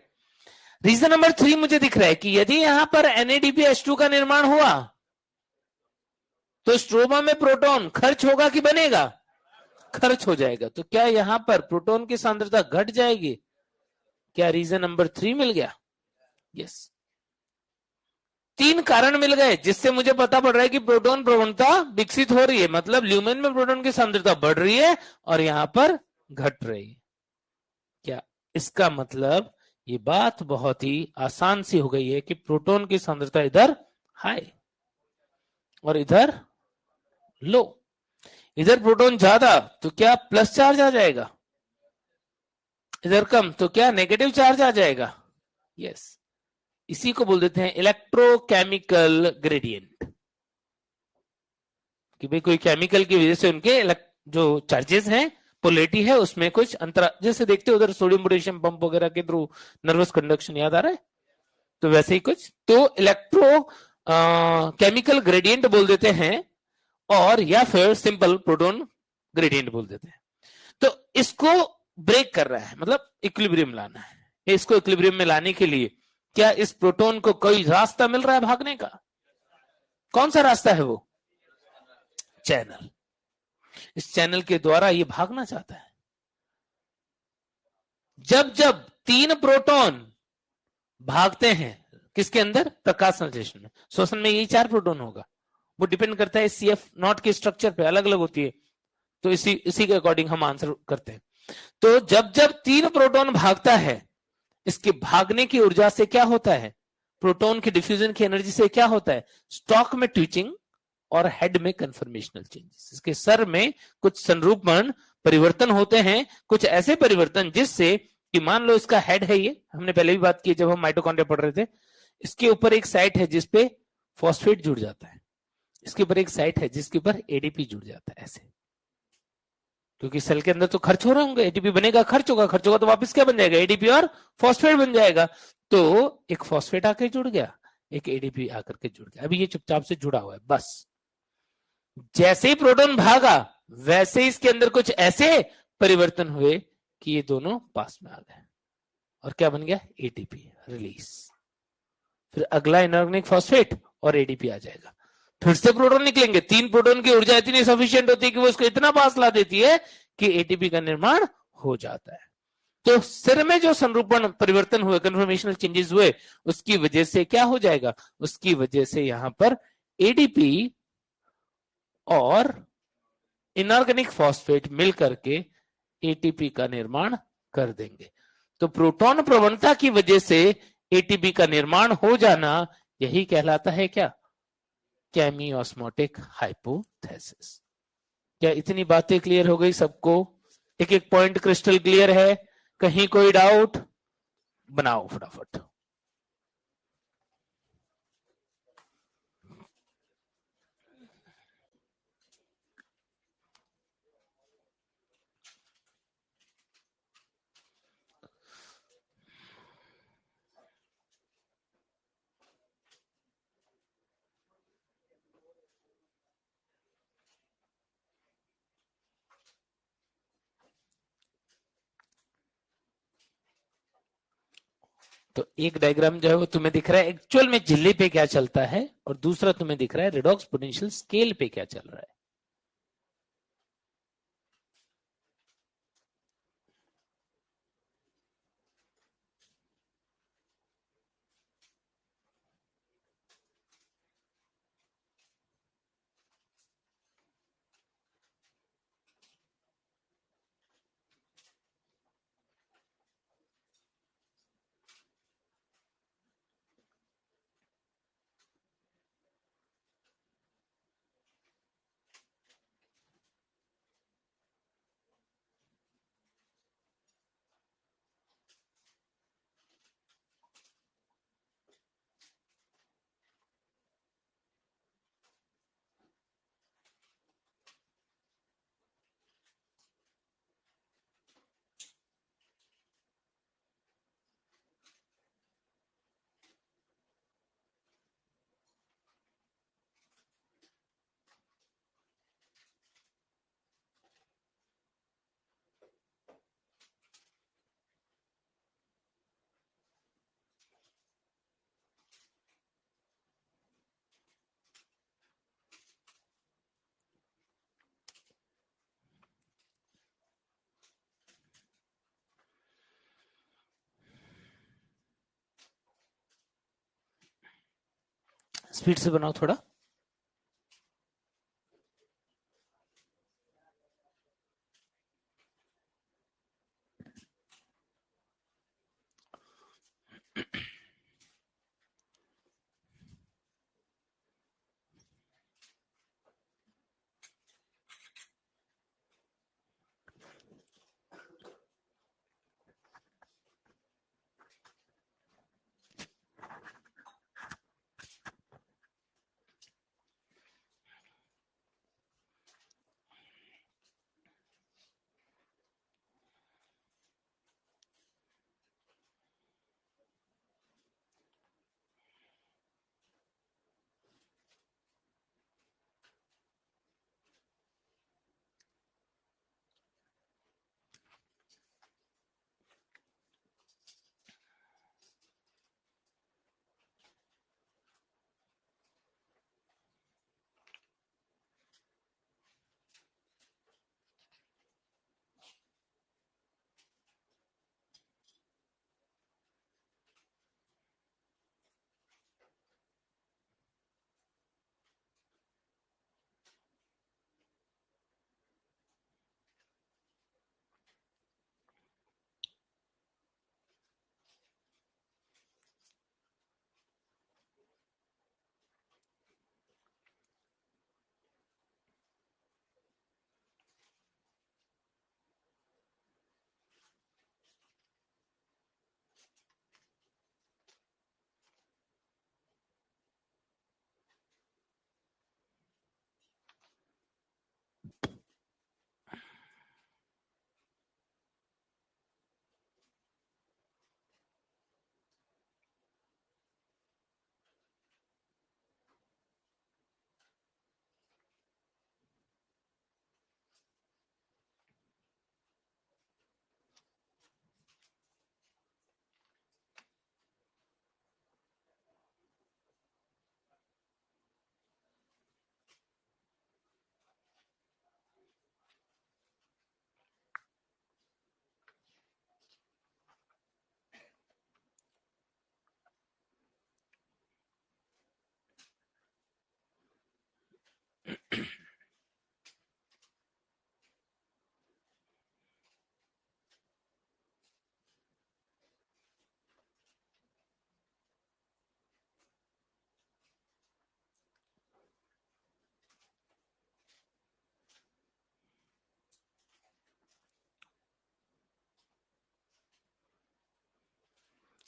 Speaker 1: रीजन नंबर 3 मुझे दिख रहा है कि यदि यहां पर NADPH2 का निर्माण हुआ तो स्ट्रोमा में प्रोटॉन खर्च होगा कि बनेगा? खर्च हो जाएगा। तो क्या यहां पर प्रोटॉन की सांद्रता घट जाएगी? क्या रीजन नंबर 3 मिल गया? यस। 3 कारण मिल गए जिससे मुझे पता पड़ रहा है कि प्रोटॉन प्रवणता विकसित हो रही है, मतलब ल्यूमेन में प्रोटॉन की सांद्रता बढ़ रही है और यहां पर घट रही है। क्या इसका मतलब ये बात बहुत ही आसान सी हो गई है कि प्रोटॉन की सांद्रता इधर हाई और इधर लो। इधर प्रोटॉन ज्यादा तो क्या प्लस चार्ज आ जाएगा, इधर कम तो क्या नेगेटिव चार्ज आ जाएगा। यस, इसी को बोल देते हैं इलेक्ट्रोकेमिकल ग्रेडियंट, कि भाई कोई केमिकल की वजह से उनके जो चार्जेस हैं, पोलैरिटी है, उसमें कुछ अंतर। जैसे देखते हो उधर सोडियम पोटेशियम पंप वगैरह के थ्रू नर्वस कंडक्शन, याद आ रहा है? तो वैसे ही कुछ, तो इलेक्ट्रो केमिकल ग्रेडियंट बोल देते हैं, और या फिर सिंपल प्रोटॉन ग्रेडियंट बोल देते हैं। तो इसको ब्रेक कर रहा है, मतलब इक्विलिब्रियम लाना है। इसको इक्विलिब्रियम में लाने के लिए क्या इस प्रोटॉन को कोई रास्ता मिल रहा है भागने का? कौन सा रास्ता है वो? चैनल। इस चैनल के द्वारा ये भागना चाहता है। जब जब 3 प्रोटॉन भागते हैं किसके अंदर? प्रकाश संश्लेषण में। श्वसन में यही 4 प्रोटॉन होगा। वो डिपेंड करता है CF0 के स्ट्रक्चर पे, अलग अलग होती है, तो इसी के अकॉर्डिंग हम आंसर करते हैं। तो जब जब 3 प्रोटॉन भागता है, इसके भागने की ऊर्जा से क्या होता है? प्रोटॉन की डिफ्यूजन की एनर्जी से क्या होता है? स्टॉक में ट्विचिंग और हेड में कन्फर्मेशनल चेंजेस। इसके सर में कुछ संरूपण परिवर्तन होते हैं, कुछ ऐसे परिवर्तन जिससे कि मान लो इसका हेड है, ये हमने पहले भी बात की जब हम माइटोकॉन्ड्रिया पढ़ रहे थे। इसके ऊपर एक साइट है जिसपे फॉस्फेट जुड़ जाता है, इसके ऊपर एक साइट है जिसके ऊपर एडीपी जुड़ जाता है, ऐसे। क्योंकि सेल के अंदर तो खर्च हो रहे होंगे, एटीपी बनेगा, खर्च होगा तो वापस क्या बन जाएगा? एडीपी और फॉस्फेट बन जाएगा। तो एक फॉस्फेट आकर जुड़ गया, एक एडीपी आकर के जुड़ गया। अभी ये चुपचाप से जुड़ा हुआ है। बस जैसे ही प्रोटॉन भागा वैसे ही इसके अंदर कुछ ऐसे परिवर्तन हुए कि ये दोनों पास में आ गए, और क्या बन गया? ATP release. फिर अगला इनऑर्गेनिक फॉस्फेट और एडीपी आ जाएगा। फिर से प्रोटॉन निकलेंगे। 3 प्रोटॉन की ऊर्जा इतनी सफिशिएंट होती है कि वो इसको इतना पास ला देती है कि एटीपी का निर्माण हो जाता है। तो सिर में जो संरूपण परिवर्तन हुए, कन्फर्मेशनल चेंजेस हुए, उसकी वजह से क्या हो जाएगा? उसकी वजह से यहां पर एडीपी और इनऑर्गेनिक फॉस्फेट मिलकर के एटीपी का निर्माण कर देंगे। तो प्रोटॉन प्रवणता की वजह से एटीपी का निर्माण हो जाना, यही कहलाता है क्या? केमियोस्मोटिक हाइपोथेसिस। क्या इतनी बातें क्लियर हो गई सबको? एक एक पॉइंट क्रिस्टल क्लियर है? कहीं कोई डाउट? बनाओ फटाफट। तो एक डायग्राम जो है वो तुम्हें दिख रहा है एक्चुअल में झिल्ली पे क्या चलता है, और दूसरा तुम्हें दिख रहा है रेडॉक्स पोटेंशियल स्केल पे क्या चल रहा है। स्पीड से बनाओ थोड़ा।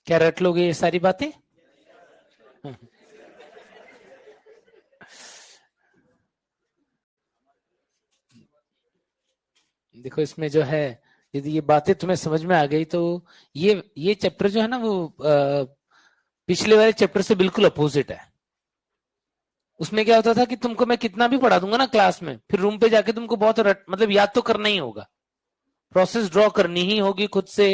Speaker 1: क्या रट लोगे ये सारी बातें? देखो इसमें जो है, यदि ये बातें तुम्हें समझ में आ गई तो ये चैप्टर जो है ना वो पिछले वाले चैप्टर से बिल्कुल अपोजिट है। उसमें क्या होता था कि तुमको मैं कितना भी पढ़ा दूंगा ना क्लास में, फिर रूम पे जाके तुमको बहुत मतलब याद तो करना ही होगा। प्रोसेस ड्रॉ करनी ही होगी खुद से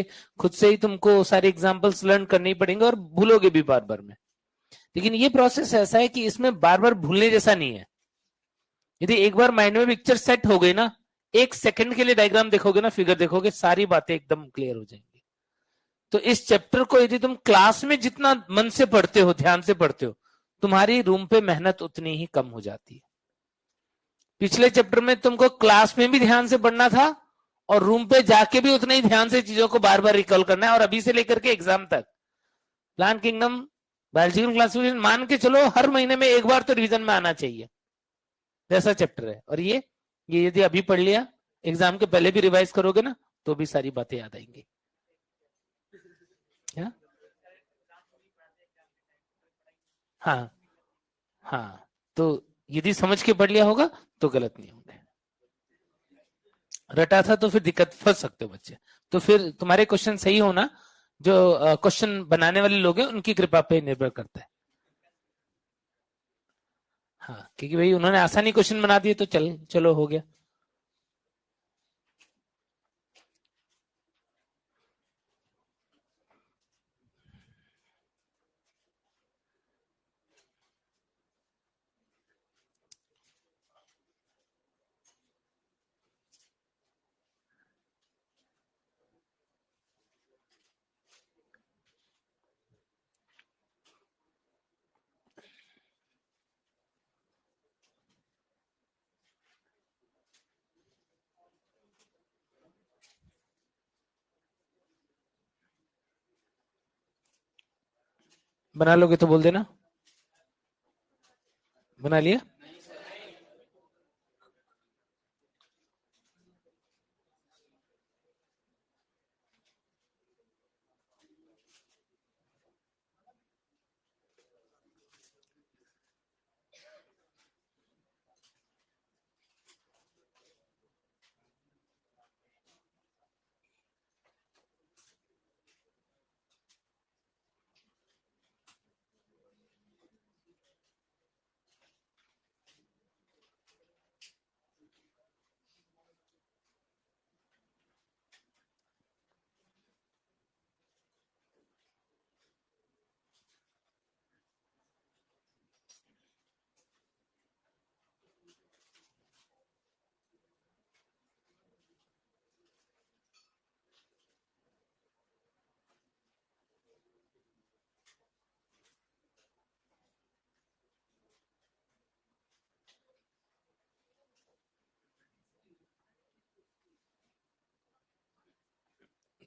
Speaker 1: ही तुमको सारे एग्जांपल्स लर्न करने ही पड़ेंगे और भूलोगे भी बार बार में। लेकिन ये प्रोसेस ऐसा है कि इसमें बार बार भूलने जैसा नहीं है। यदि एक बार माइंड में पिक्चर सेट हो गई ना, 1 सेकंड के लिए डायग्राम देखोगे ना, फिगर देखोगे, सारी बातें एकदम क्लियर हो जाएंगी। तो इस चैप्टर को यदि तुम क्लास में जितना मन से पढ़ते हो, ध्यान से पढ़ते हो, तुम्हारी रूम पे मेहनत उतनी ही कम हो जाती है। पिछले चैप्टर में तुमको क्लास में भी ध्यान से पढ़ना था और रूम पे जाके भी उतने ही ध्यान से चीजों को बार बार रिकॉल करना है, और अभी से लेकर के एग्जाम तक प्लांट किंगडम, बायोलॉजिकल क्लासिफिकेशन मान के चलो हर महीने में एक बार तो रिवीजन में आना चाहिए, जैसा चैप्टर है। और ये यदि अभी पढ़ लिया, एग्जाम के पहले भी रिवाइज करोगे ना, तो भी सारी बातें याद आएंगी। क्या? हाँ हाँ, तो यदि समझ के पढ़ लिया होगा तो गलत नहीं होंगे। रटा था तो फिर दिक्कत, फंस सकते हो बच्चे। तो फिर तुम्हारे क्वेश्चन सही होना, जो क्वेश्चन बनाने वाले लोग हैं उनकी कृपा पे निर्भर करता है। हाँ, क्योंकि भाई उन्होंने आसानी क्वेश्चन बना दिए तो चलो हो गया। बना लोगे तो बोल देना। बना लिया?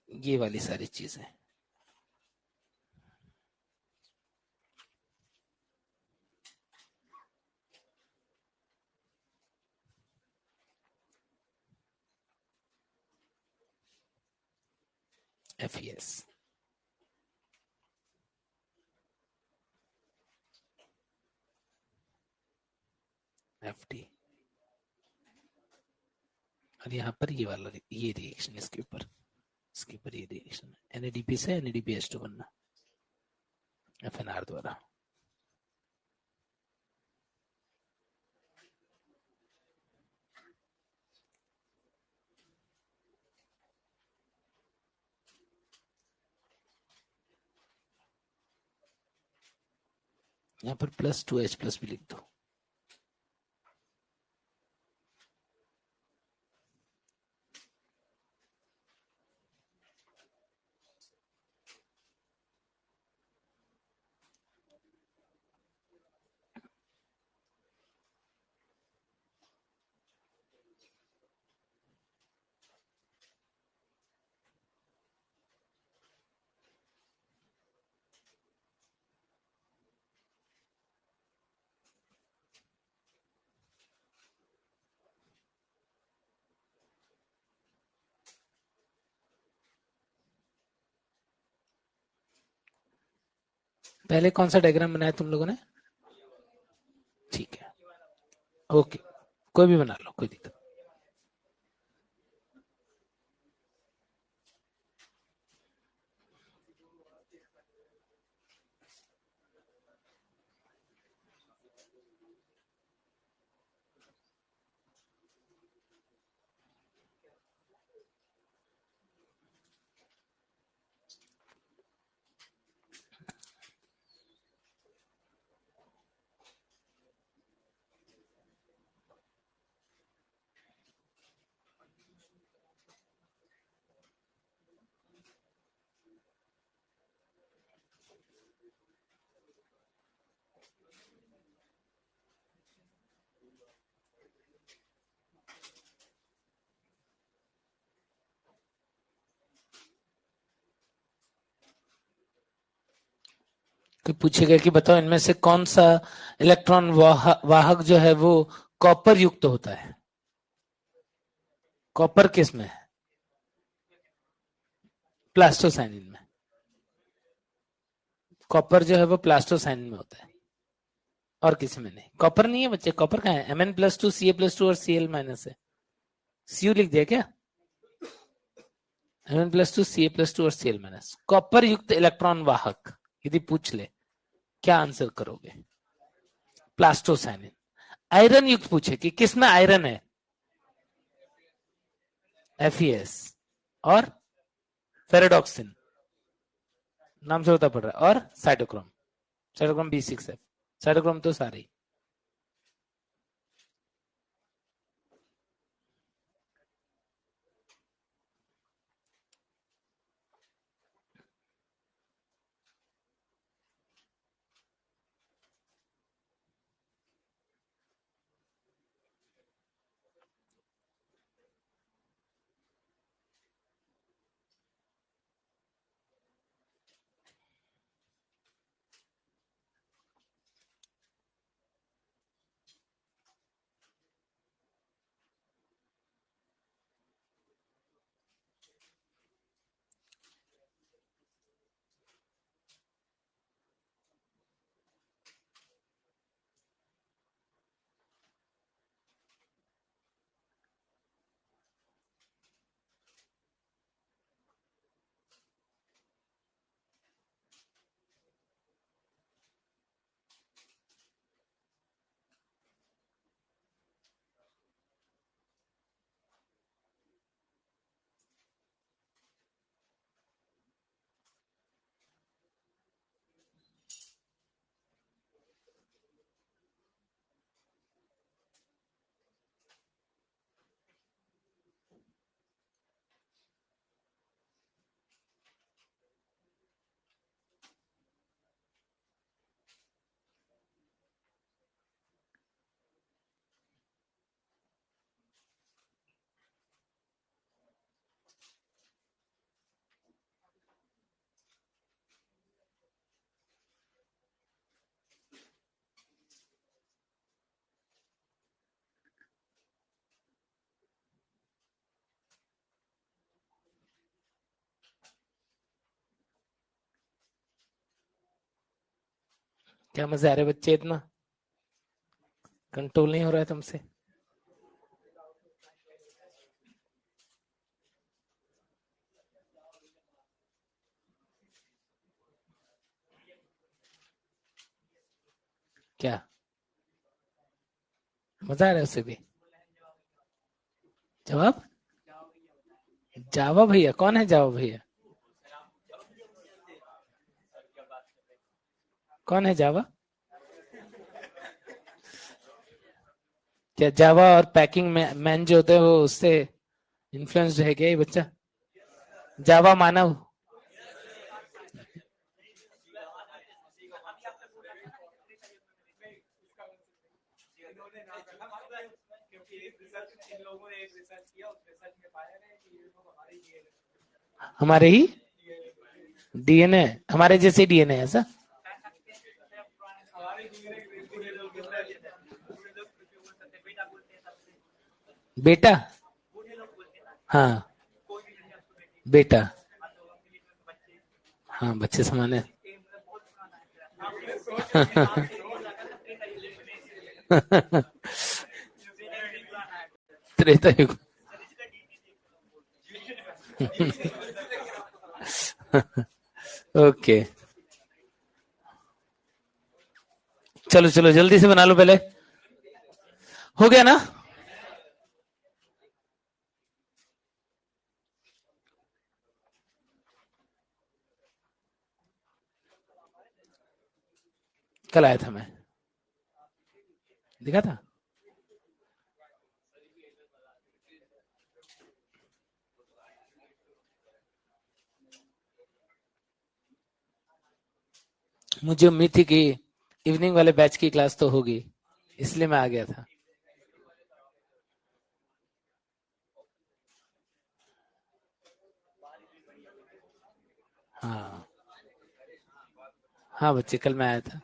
Speaker 1: ये वाली सारी चीजें। FES, FT, और यहाँ पर ये वाला, ये रिएक्शन इसके ऊपर ये रिएक्शन NADP से NADPH2 बनना FNR द्वारा। यहाँ पर +2H+ भी लिख दो। पहले कौन सा डायग्राम बनाया तुम लोगों ने? ठीक है, ओके, कोई भी बना लो, कोई दिक्कत। कि पूछेगा कि बताओ इनमें से कौन सा इलेक्ट्रॉन वाहक जो है वो कॉपर युक्त होता है। कॉपर किस में है? प्लास्टोसाइनिन में। कॉपर जो है वो प्लास्टोसाइनिन में होता है और किसी में नहीं। कॉपर नहीं है बच्चे, कॉपर कहाँ है? Mn+2 Ca+2 और Cl- है। Cu लिख दिया क्या? Mn+2 Ca+2 और Cl-। कॉपर युक्त इलेक्ट्रॉन वाहक यदि पूछ ले क्या आंसर करोगे? प्लास्टोसाइनिन। आयरन युक्त पूछे कि किसमें आयरन है? Fe और फेरेडॉक्सिन, नाम से होता पड़ रहा है, और साइटोक्रोम। Cytochrome B6F। साइटोक्रोम तो सारे। क्या मजा आ रहा है बच्चे? इतना कंट्रोल नहीं हो रहा है तुमसे? क्या मजा आ रहा है उससे भी? जवाब? जावा भैया? कौन है जावा भैया? कौन है जावा? क्या जावा और पैकिंग में मैन जो होते हैं वो उससे इन्फ्लुएंस्ड है क्या ये बच्चा? जावा मानव? हमारे ही डीएनए, हमारे जैसे डीएनए ऐसा? बेटा? हाँ, बेटा। हाँ, बच्चे समान है। त्रेता युग। ओके, चलो चलो जल्दी से बना लो पहले। हो गया ना? कल आया था मैं, दिखा था। मुझे उम्मीद थी कि इवनिंग वाले बैच की क्लास तो होगी, इसलिए मैं आ गया था। हाँ हाँ बच्चे, कल मैं आया था।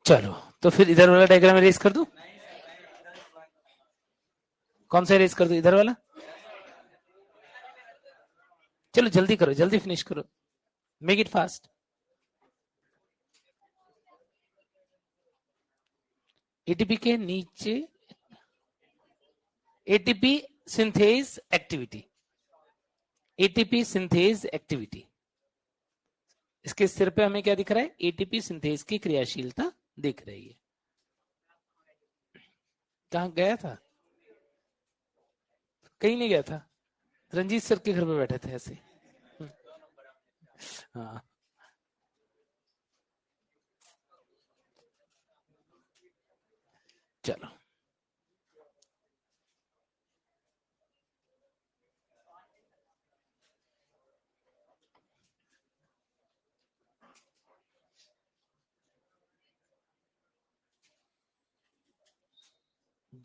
Speaker 1: चलो, तो फिर इधर वाला डायग्राम इरेज कर दूं? कौन सा इरेज कर दूं? इधर वाला? चलो जल्दी करो, जल्दी फिनिश करो, मेक इट फास्ट। एटीपी के नीचे ATP synthase activity, ATP synthase activity, इसके सिर पे हमें क्या दिख रहा है? एटीपी सिंथेज की क्रियाशीलता दिख रही है। कहां गया था? कहीं नहीं गया था, रंजीत सर के घर पे बैठे थे ऐसे। हाँ, चलो।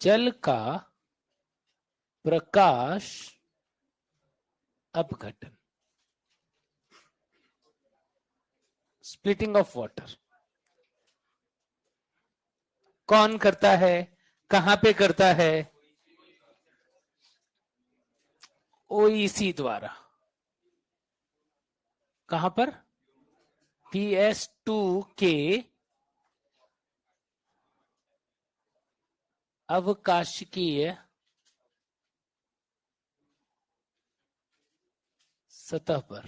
Speaker 1: जल का प्रकाश अपघटन, स्प्लिटिंग ऑफ वाटर, कौन करता है? कहां पे करता है? ओईसी द्वारा। कहां पर? PS2 के अवकाशिकीय सतह पर,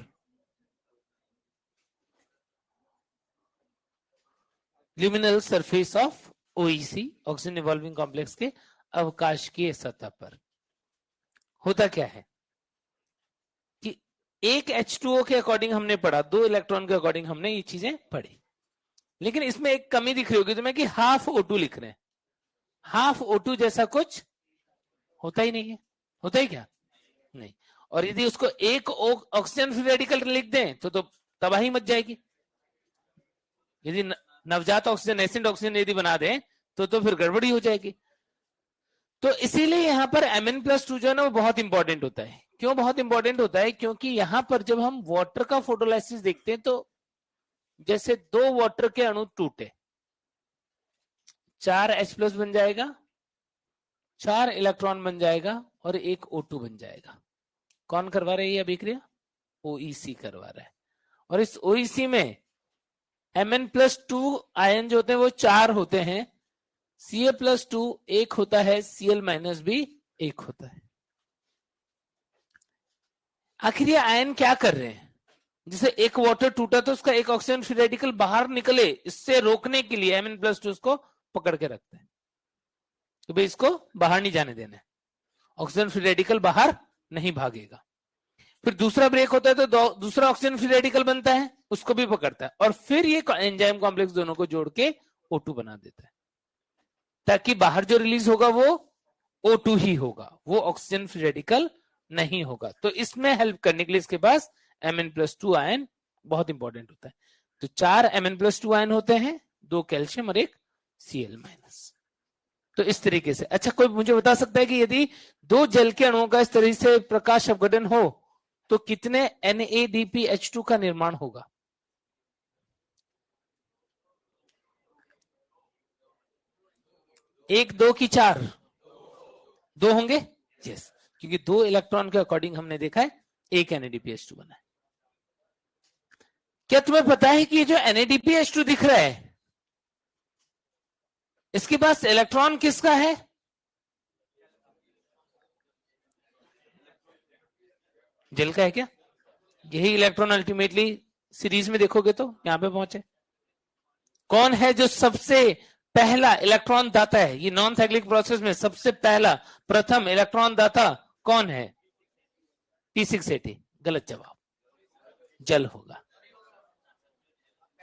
Speaker 1: luminal surface of OEC, oxygen evolving complex के अवकाशिकीय सतह पर। होता क्या है कि एक H2O के अकॉर्डिंग हमने पढ़ा, 2 इलेक्ट्रॉन के अकॉर्डिंग हमने ये चीजें पढ़ी, लेकिन इसमें एक कमी दिख रही होगी तुम्हें कि हाफ O2 लिख रहे हैं। हाफ O2 जैसा कुछ होता ही नहीं है। होता ही क्या? नहीं। और यदि उसको एक ऑक्सीजन फ्री रेडिकल लिख दें तो तबाही मच जाएगी। यदि नवजात ऑक्सीजन, एसिड ऑक्सीजन यदि बना दें तो फिर गड़बड़ी हो जाएगी। तो इसीलिए यहां पर Mn+2 जो है ना वो बहुत इंपॉर्टेंट होता है। क्यों बहुत इंपॉर्टेंट होता है? क्योंकि यहां पर जब हम वाटर का फोटोलाइसिस देखते हैं तो जैसे 2 वाटर के अणु टूटे, 4 H+ बन जाएगा, 4 इलेक्ट्रॉन बन जाएगा और 1 O2 बन जाएगा। कौन करवा रहा है ये अभिक्रिया? OEC करवा रहा है। और इस OEC में Mn+2 आयन जो होते हैं वो 4 होते हैं, Ca+2 1 होता है, Cl- भी 1 होता है। आखिर ये आयन क्या कर रहे हैं? जैसे एक वाटर टूटा तो उसका एक ऑक्सीजन फ्री रेडिकल बाहर निकले, इससे रोकने के लिए Mn+2 उसको पकड़ के रखते हैं तो भाई इसको बाहर नहीं जाने देना है, ऑक्सीजन फ्री रेडिकल बाहर नहीं भागेगा। फिर दूसरा ब्रेक होता है तो दूसरा ऑक्सीजन फ्री रेडिकल बनता है, उसको भी पकड़ता है और फिर ये एंजाइम कॉम्प्लेक्स दोनों को जोड़ के O2 बना देता है, ताकि बाहर जो रिलीज होगा वो O2 ही होगा, वो ऑक्सीजन फ्री रेडिकल नहीं होगा। तो इसमें हेल्प करने के लिए इसके पास Mn+2 आयन बहुत इंपॉर्टेंट होता है। तो 4 Mn+2 आयन होते हैं, 2 कैल्शियम और 1 Cl-। तो इस तरीके से। अच्छा, कोई मुझे बता सकता है कि यदि 2 जल के अणुओं का इस तरह से प्रकाश अपघटन हो तो कितने NADPH2 का निर्माण होगा? 1, 2 की 4? 2 होंगे। यस, क्योंकि 2 इलेक्ट्रॉन के अकॉर्डिंग हमने देखा है 1 NADPH2 बना है। क्या तुम्हें पता है कि ये जो NADPH2 दिख रहा है इसके पास इलेक्ट्रॉन किसका है? जल का है क्या? यही इलेक्ट्रॉन अल्टीमेटली सीरीज में देखोगे तो यहां पे पहुंचे। कौन है जो सबसे पहला इलेक्ट्रॉन दाता है? ये नॉन साइक्लिक प्रोसेस में सबसे पहला प्रथम इलेक्ट्रॉन दाता कौन है? P680। गलत जवाब, जल होगा।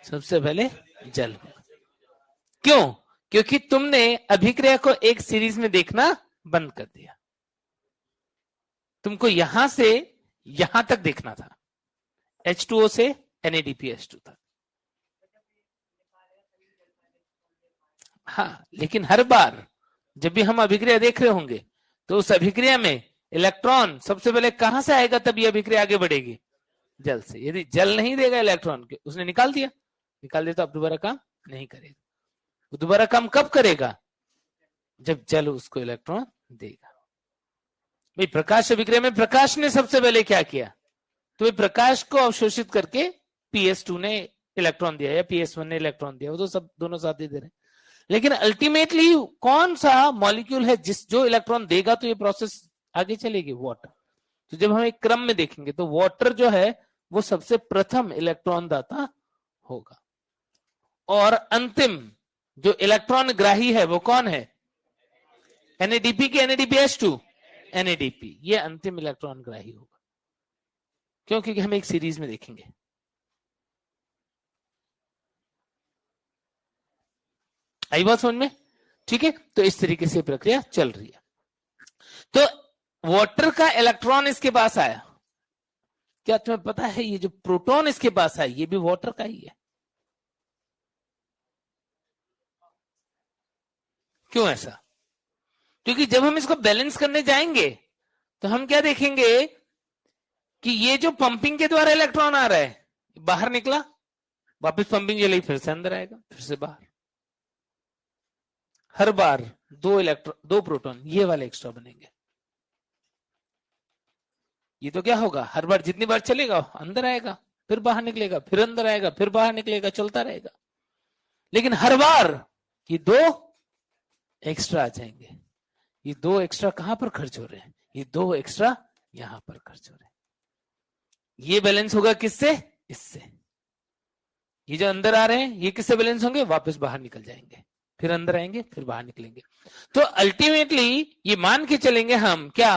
Speaker 1: सबसे पहले जल होगा। क्यों? क्योंकि तुमने अभिक्रिया को एक सीरीज में देखना बंद कर दिया, तुमको यहां से यहां तक देखना था, H2O से NADPH2 तक। हाँ, लेकिन हर बार जब भी हम अभिक्रिया देख रहे होंगे तो उस अभिक्रिया में इलेक्ट्रॉन सबसे पहले कहां से आएगा तब यह अभिक्रिया आगे बढ़ेगी? जल से। यदि जल नहीं देगा इलेक्ट्रॉन के, उसने निकाल दिया तो अब दोबारा काम नहीं करेगा। वो दोबारा काम कब करेगा? जब जल उसको इलेक्ट्रॉन देगा। भाई प्रकाश अभिक्रिया में प्रकाश ने सबसे पहले क्या किया? तो प्रकाश को अवशोषित करके PS2 ने इलेक्ट्रॉन दिया या PS1 ने इलेक्ट्रॉन दिया, वो तो सब दोनों साथ ही दे रहे हैं। लेकिन अल्टीमेटली कौन सा मॉलिक्यूल है जो इलेक्ट्रॉन देगा तो ये प्रोसेस आगे चलेगी? वाटर। तो जब हम एक क्रम में देखेंगे तो वाटर जो है वो सबसे प्रथम इलेक्ट्रॉन दाता होगा, और अंतिम जो इलेक्ट्रॉन ग्राही है वो कौन है? NADP की NADPH2? NADP, ये अंतिम इलेक्ट्रॉन ग्राही होगा। क्यों? क्योंकि हम एक सीरीज में देखेंगे। आई बात समझ में? ठीक है, तो इस तरीके से प्रक्रिया चल रही है। तो वाटर का इलेक्ट्रॉन इसके पास आया, क्या तुम्हें पता है ये जो प्रोटॉन इसके पास आया ये भी वाटर का ही है? क्यों ऐसा? क्योंकि जब हम इसको बैलेंस करने जाएंगे तो हम क्या देखेंगे कि ये जो पंपिंग के द्वारा इलेक्ट्रॉन आ रहा है बाहर निकला, वापस पंपिंग चली, फिर से अंदर आएगा, फिर से बाहर। हर बार दो प्रोटॉन ये वाले एक्स्ट्रा बनेंगे। ये तो क्या होगा, हर बार जितनी बार चलेगा अंदर आएगा, फिर बाहर निकलेगा, फिर अंदर आएगा, फिर बाहर निकलेगा, चलता रहेगा। लेकिन हर बार ये दो एक्स्ट्रा आ जाएंगे। ये दो एक्स्ट्रा कहां पर खर्च हो रहे हैं? ये दो एक्स्ट्रा यहां पर खर्च हो रहे हैं। ये बैलेंस होगा किससे? इससे। ये जो अंदर आ रहे हैं ये किससे बैलेंस होंगे? वापस बाहर निकल जाएंगे, फिर अंदर आएंगे, फिर बाहर निकलेंगे। तो अल्टीमेटली ये मान के चलेंगे हम क्या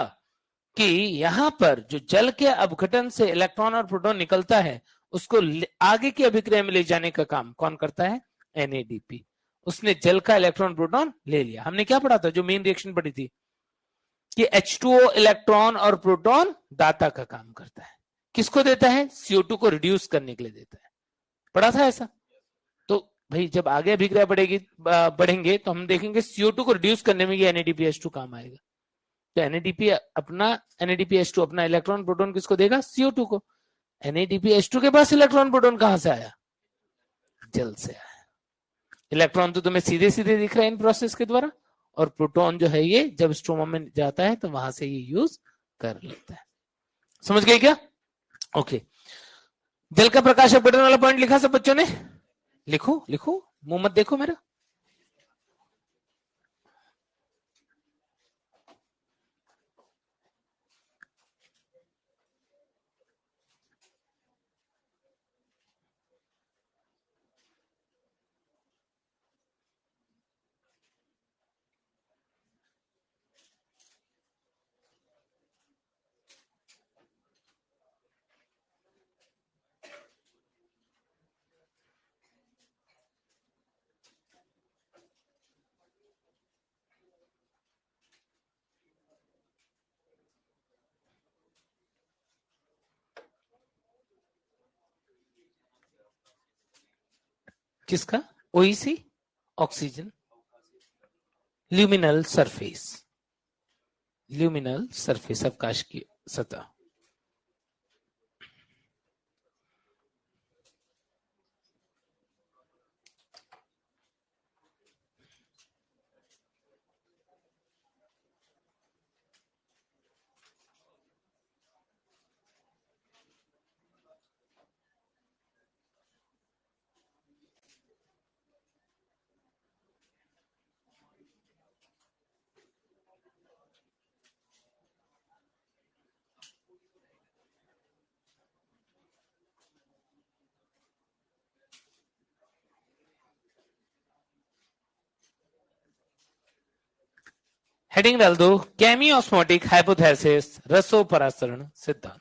Speaker 1: कि यहां पर जो जल के अपघटन से इलेक्ट्रॉन और प्रोटॉन निकलता है उसको आगे की अभिक्रिया में ले जाने का काम कौन करता है? NADP। उसने जल का इलेक्ट्रॉन प्रोटॉन ले लिया। हमने क्या पढ़ा था, जो मेन रिएक्शन पढ़ी थी कि H2O इलेक्ट्रॉन और प्रोटॉन दाता का काम करता है। किसको देता है? CO2 को रिड्यूस करने के लिए देता है। पढ़ा था ऐसा? तो भाई जब आगे अभिक्रिया बढ़ेंगे तो हम देखेंगे CO2 को रिड्यूस करने में ये NADPH2 काम आएगा। तो NADPH2 अपना इलेक्ट्रॉन प्रोटॉन किसको देगा? CO2 को। NADPH2 के पास इलेक्ट्रॉन प्रोटॉन कहां से आया? जल से आया। इलेक्ट्रॉन तो तुम्हें सीधे सीधे दिख रहा है इन प्रोसेस के द्वारा, और प्रोटॉन जो है ये जब स्ट्रोमा में जाता है तो वहां से ये यूज कर लेता है। समझ गए क्या? ओके। जल का प्रकाश अपघटन वाला पॉइंट लिखा सब बच्चों ने? लिखो लिखो, मुंह मत देखो मेरा। किसका? OEC, oxygen. Luminal surface, luminal surface अवकाश की सतह। हेडिंग डाल दो, केमी ऑस्मोटिक हाइपोथेसिस, रसोपरासरण सिद्धांत।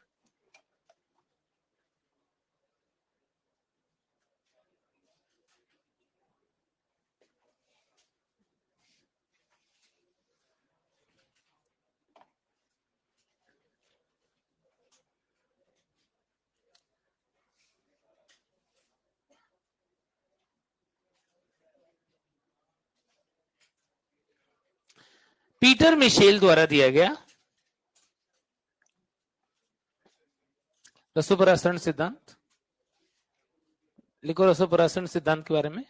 Speaker 1: पीटर मिशेल द्वारा दिया गया रसोपरासरण सिद्धांत लिखो, रसोपरासरण सिद्धांत के बारे में।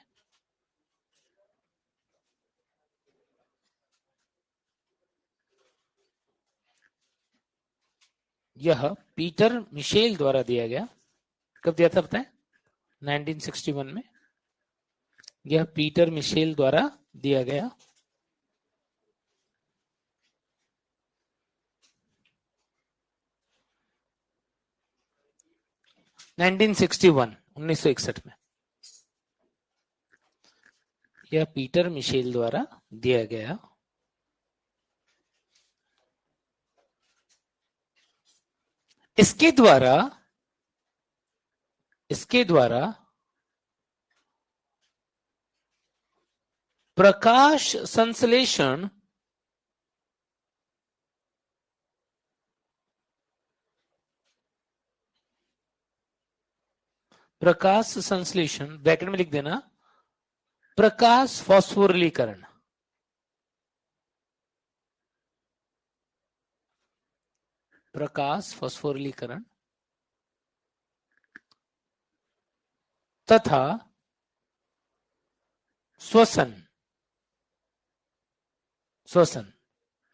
Speaker 1: यह पीटर मिशेल द्वारा दिया गया। कब दिया था बताएं? 1961 में। यह पीटर मिशेल द्वारा दिया गया। नाइनटीन 1961 में यह पीटर मिशेल द्वारा दिया गया। इसके द्वारा प्रकाश संश्लेषण ब्रैकेट में लिख देना, प्रकाश फास्फोरिलीकरण, प्रकाश फास्फोरिलीकरण तथा श्वसन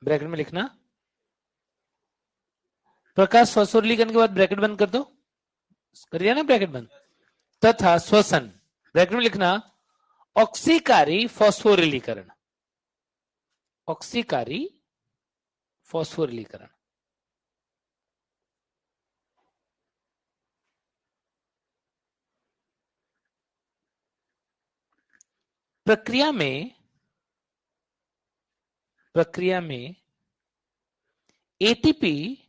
Speaker 1: ब्रैकेट में लिखना। प्रकाश फास्फोरिलीकरण के बाद ब्रैकेट बंद कर दो, कर दिया ना ब्रैकेट बंद। तथा श्वसन ब्रैकेट में लिखना ऑक्सीकारी फास्फोरिलीकरण, ऑक्सीकारी फास्फोरिलीकरण। प्रक्रिया में एटीपी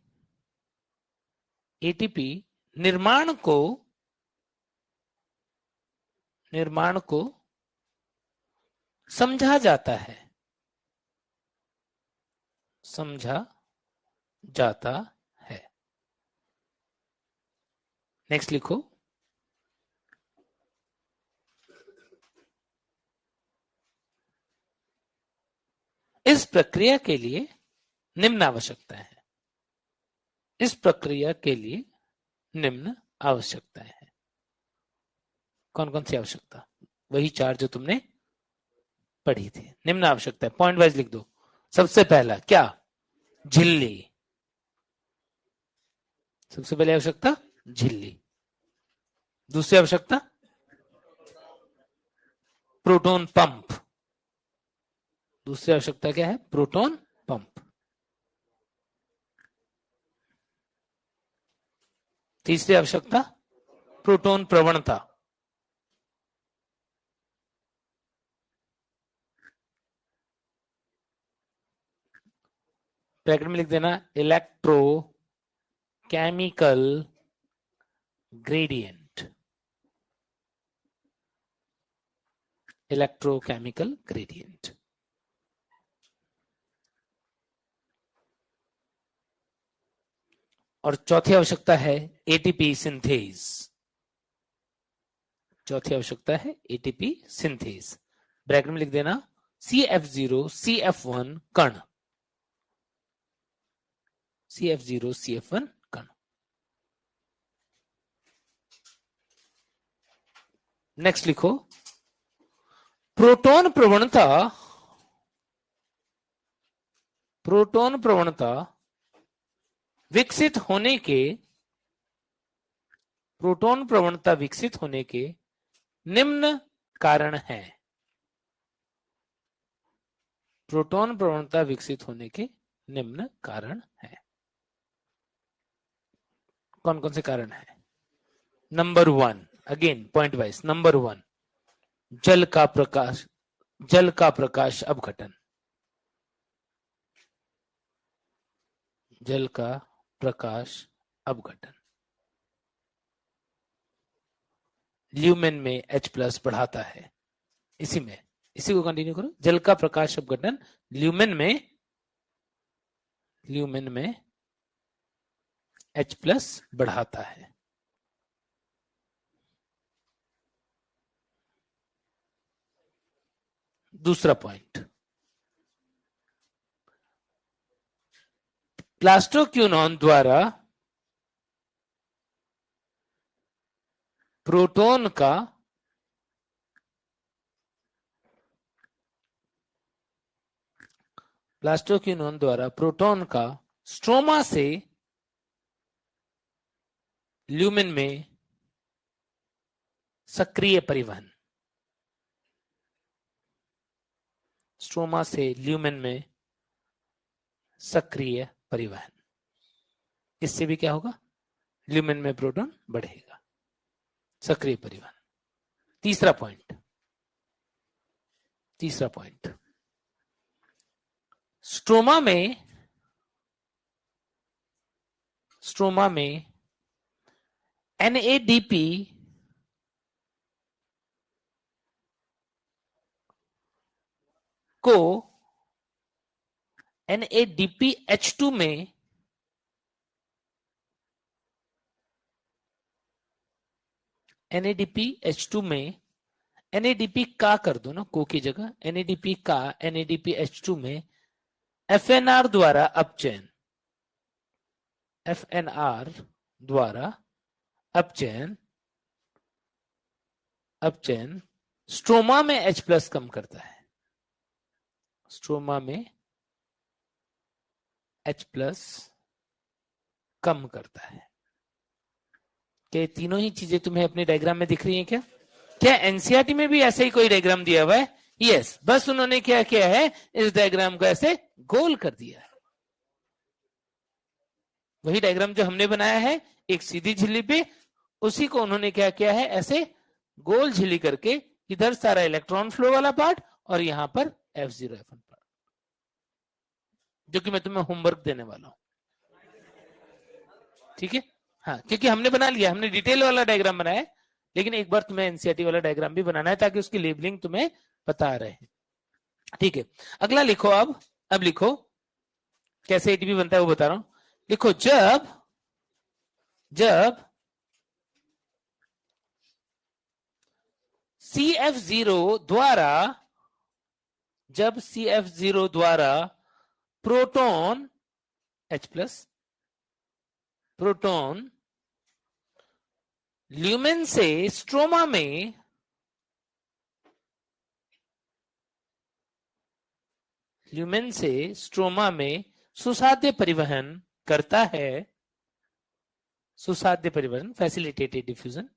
Speaker 1: निर्माण को समझा जाता है। नेक्स्ट लिखो, इस प्रक्रिया के लिए निम्न आवश्यकताएं हैं। इस प्रक्रिया के लिए निम्न आवश्यकताएं हैं। कौन कौन सी आवश्यकता? वही चार जो तुमने पढ़ी थी। निम्न आवश्यकता पॉइंट वाइज लिख दो। सबसे पहला क्या? झिल्ली। सबसे पहले आवश्यकता झिल्ली। दूसरी आवश्यकता प्रोटॉन पंप। दूसरी आवश्यकता क्या है? Proton pump. तीसरी आवश्यकता प्रोटॉन प्रवणता। ब्रैकेट में लिख देना इलेक्ट्रोकेमिकल ग्रेडियंट, इलेक्ट्रोकेमिकल ग्रेडियंट। और चौथी आवश्यकता है एटीपी सिंथेज। चौथी आवश्यकता है एटीपी सिंथेज। ब्रैकेट में लिख देना CF0 CF1 कण, CF0 CF1 कण। नेक्स्ट लिखो, प्रोटॉन प्रवणता विकसित होने के निम्न कारण हैं। प्रोटॉन प्रवणता विकसित होने के निम्न कारण हैं। कौन कौन से कारण हैं? Number 1, again point wise. Number 1, जल का प्रकाश अपघटन। जल का प्रकाश अपघटन ल्यूमेन में H+ बढ़ाता है। इसी को कंटिन्यू करो। जल का प्रकाश अपघटन ल्यूमेन में H+ बढ़ाता है। दूसरा पॉइंट, प्लास्टोक्यूनॉन द्वारा प्रोटॉन का प्लास्टोक्विनोन द्वारा प्रोटॉन का स्ट्रोमा से ल्यूमेन में सक्रिय परिवहन, स्ट्रोमा से ल्यूमेन में सक्रिय परिवहन, इससे भी क्या होगा, ल्यूमेन में प्रोटॉन बढ़ेगा, सक्रिय परिवहन। तीसरा पॉइंट, स्ट्रोमा में NADP को NADPH2 में NADP का कर दो ना, को की जगह NADP का NADPH2 में FNR द्वारा अपचयन, FNR द्वारा अपचयन स्ट्रोमा में H+ कम करता है, स्ट्रोमा में H+ कम करता है। क्या ये तीनों ही चीजें तुम्हें अपने डायग्राम में दिख रही हैं क्या? क्या एनसीईआरटी में भी ऐसे ही कोई डायग्राम दिया हुआ है? यस, बस उन्होंने क्या किया है, इस डायग्राम को ऐसे गोल कर दिया है। वही डायग्राम जो हमने बनाया है एक सीधी झिल्ली पे, उसी को उन्होंने क्या किया है, ऐसे गोल झिल्ली करके, इधर सारा इलेक्ट्रॉन फ्लो वाला पार्ट और यहां पर F0 F1 पार्ट, जो कि मैं तुम्हें होमवर्क देने वाला हूं, ठीक है? हाँ, क्योंकि हमने बना लिया, हमने डिटेल वाला डायग्राम बनाया, लेकिन एक बार तुम्हें एनसीईआरटी वाला डायग्राम भी बनाना है ताकि उसकी लेबलिंग तुम्हें पता रहे, ठीक है? अगला लिखो, अब लिखो कैसे एटीपी बनता है वो बता रहा हूं। लिखो, जब CF0 द्वारा प्रोटॉन H+, प्रोटॉन ल्यूमेन से स्ट्रोमा में सुसाध्य परिवहन करता है, सुसाध्य परिवहन, फैसिलिटेटेड डिफ्यूजन,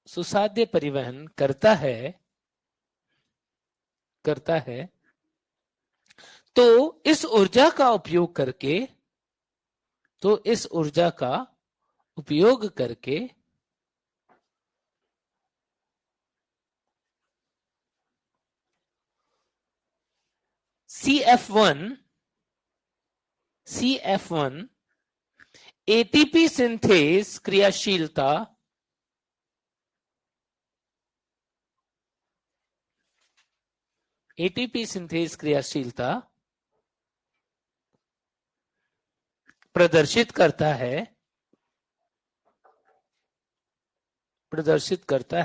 Speaker 1: सुसाध्य परिवहन करता है, तो इस ऊर्जा का उपयोग करके CF1 एटीपी सिंथेस क्रियाशीलता प्रदर्शित करता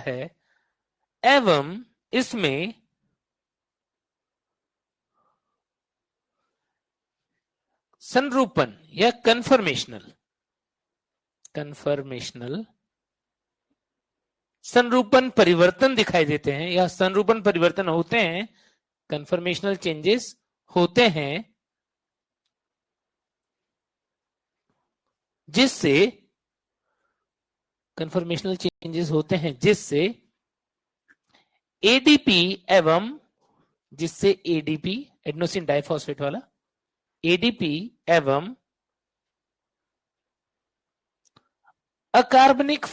Speaker 1: है एवं इसमें संरूपण या कन्फर्मेशनल संरूपण परिवर्तन दिखाई देते हैं, या संरूपण परिवर्तन होते हैं, कन्फर्मेशनल चेंजेस होते हैं, जिससे एडीपी एडेनोसिन डाइफॉस्फेट वाला एडीपी एवं अकार्बनिक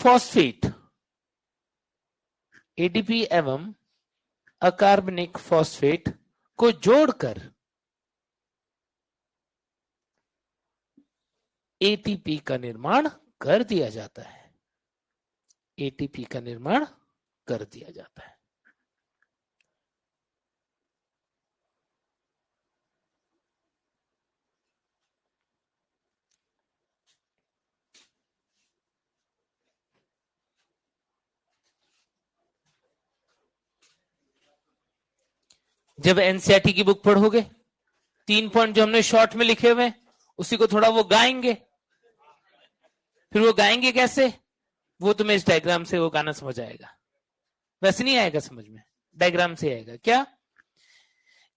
Speaker 1: फॉस्फेट को जोड़कर एटीपी का निर्माण कर दिया जाता है, जब एनसीईआरटी की बुक पढ़ोगे 3 पॉइंट जो हमने शॉर्ट में लिखे हुए उसी को थोड़ा वो गाएंगे, फिर वो गाएंगे कैसे, वो तुम्हें इस डायग्राम से वो गाना समझ आएगा। वैसे नहीं आएगा समझ में, डायग्राम से आएगा। क्या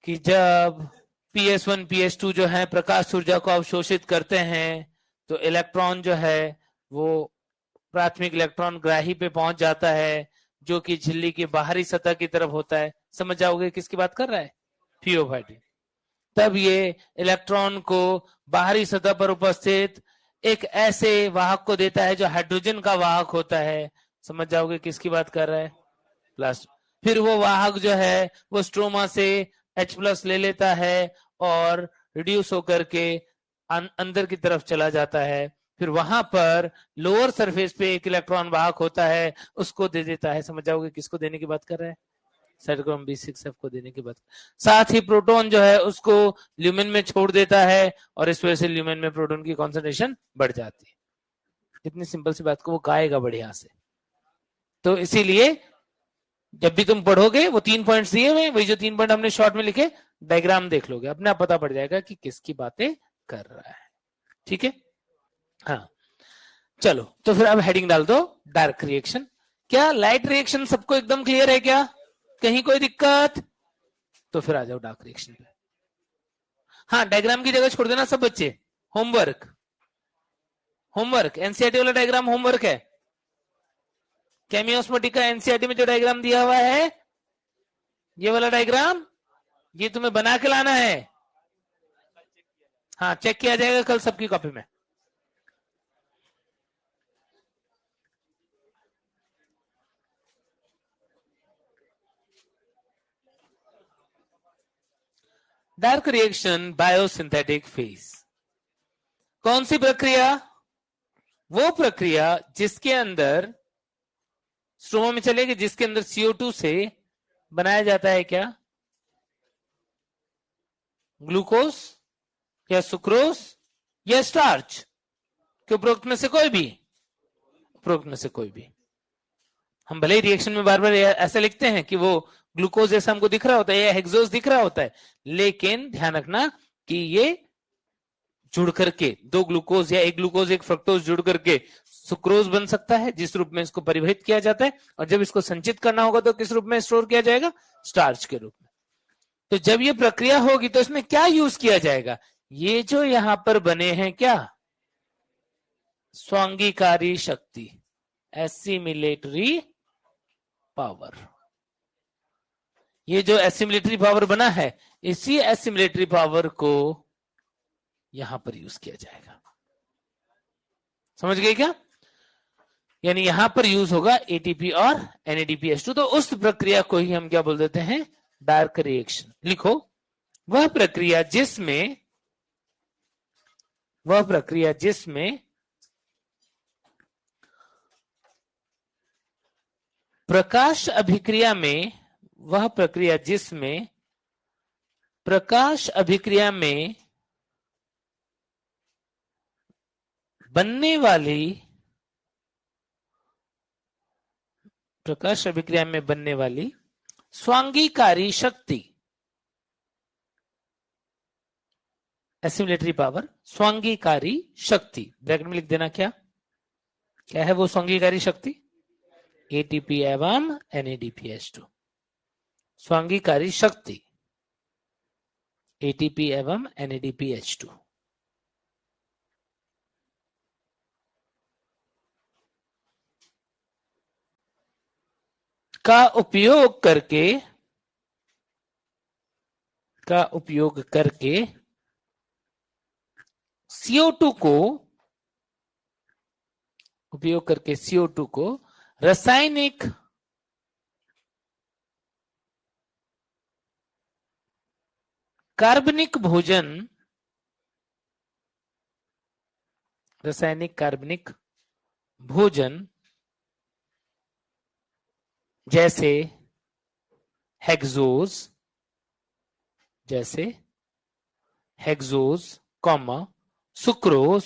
Speaker 1: कि जब PS1 PS2 जो है प्रकाश ऊर्जा को अवशोषित करते हैं तो इलेक्ट्रॉन जो है वो प्राथमिक इलेक्ट्रॉन ग्राही पे पहुंच जाता है, जो कि झिल्ली की बाहरी सतह की तरफ होता है। समझ जाओगे किसकी बात कर रहा है, फियोफाइटिन। तब ये इलेक्ट्रॉन को बाहरी सतह पर उपस्थित एक ऐसे वाहक को देता है जो हाइड्रोजन का वाहक होता है। समझ जाओगे किसकी बात कर रहा है, प्लस। फिर वो वाहक जो है वो स्ट्रोमा से H+ ले लेता है और रिड्यूस होकर के अंदर की तरफ चला जाता है। फिर वहां पर लोअर सरफेस पे एक इलेक्ट्रॉन वाहक होता है, उसको दे देता है। समझ जाओगे किसको देने की बात कर रहा है, साइटोक्रोम B6F को देने की बात। साथ ही प्रोटॉन जो है उसको ल्यूमेन में छोड़ देता है और इस वजह से ल्यूमेन में प्रोटॉन की कॉन्सेंट्रेशन बढ़ जाती है। इतनी सिंपल सी बात को वो गाएगा बढ़िया से। तो इसीलिए जब भी तुम पढ़ोगे वो 3 पॉइंट्स दिए हुए, वही जो 3 पॉइंट हमने शॉर्ट में लिखे, डायग्राम देख लोगे, अपने आप पता पड़ जाएगा कि किसकी बातें कर रहा है। ठीक है, हाँ चलो। तो फिर अब हेडिंग डाल दो डार्क रिएक्शन। क्या लाइट रिएक्शन सबको एकदम क्लियर है क्या, कहीं कोई दिक्कत? तो फिर आ जाओ डार्क रिएक्शन पे। हाँ, डायग्राम की जगह छोड़ देना सब बच्चे, होमवर्क होमवर्क एनसीईआरटी वाला डायग्राम होमवर्क है। केमियोस्मोटिक का एनसीईआरटी में जो डायग्राम दिया हुआ है, ये वाला डायग्राम, ये तुम्हें बना के लाना है। हाँ, चेक किया जाएगा कल सबकी कॉपी में। डार्क रिएक्शन बायोसिंथेटिक फेज, कौन सी प्रक्रिया? वो प्रक्रिया जिसके अंदर स्ट्रोमा में चलेगी, जिसके अंदर CO2 से बनाया जाता है क्या, ग्लूकोज या सुक्रोज या स्टार्च, कि उपरोक्त में से कोई भी, उपरोक्त में से कोई भी। हम भले ही रिएक्शन में बार बार ऐसा लिखते हैं कि वो ग्लूकोज जैसा हमको दिख रहा होता है या हेक्सोज दिख रहा होता है, लेकिन ध्यान रखना कि ये जुड़ करके दो ग्लूकोज या एक ग्लूकोज एक फ्रक्टोज जुड़ करके सुक्रोज बन सकता है, जिस रूप में इसको परिवहित किया जाता है, और जब इसको संचित करना होगा तो किस रूप में स्टोर किया जाएगा, स्टार्च के रूप में। तो जब ये प्रक्रिया होगी तो इसमें क्या यूज किया जाएगा, ये जो यहां पर बने हैं क्या, स्वांगीकारी शक्ति, एसिमिलेटरी पावर। ये जो एसिमिलेटरी पावर बना है, इसी एसिमिलेटरी पावर को यहां पर यूज किया जाएगा। समझ गए क्या? यानी यहां पर यूज होगा ATP और NADPH2। तो उस प्रक्रिया को ही हम क्या बोल देते हैं, डार्क रिएक्शन। लिखो, वह प्रक्रिया जिसमें प्रकाश अभिक्रिया में, वह प्रक्रिया जिसमें प्रकाश अभिक्रिया में बनने वाली, प्रकाश अभिक्रिया में बनने वाली स्वांगीकारी शक्ति, एसिमिलेटरी पावर, स्वांगीकारी शक्ति, ब्रैकेट में लिख देना क्या क्या है वो स्वांगीकारी शक्ति, ATP एवं NADPH2। स्वांगीकारी शक्ति ATP एवं NADPH2 का उपयोग करके CO2 को रासायनिक कार्बनिक भोजन जैसे हेक्सोज, सुक्रोज,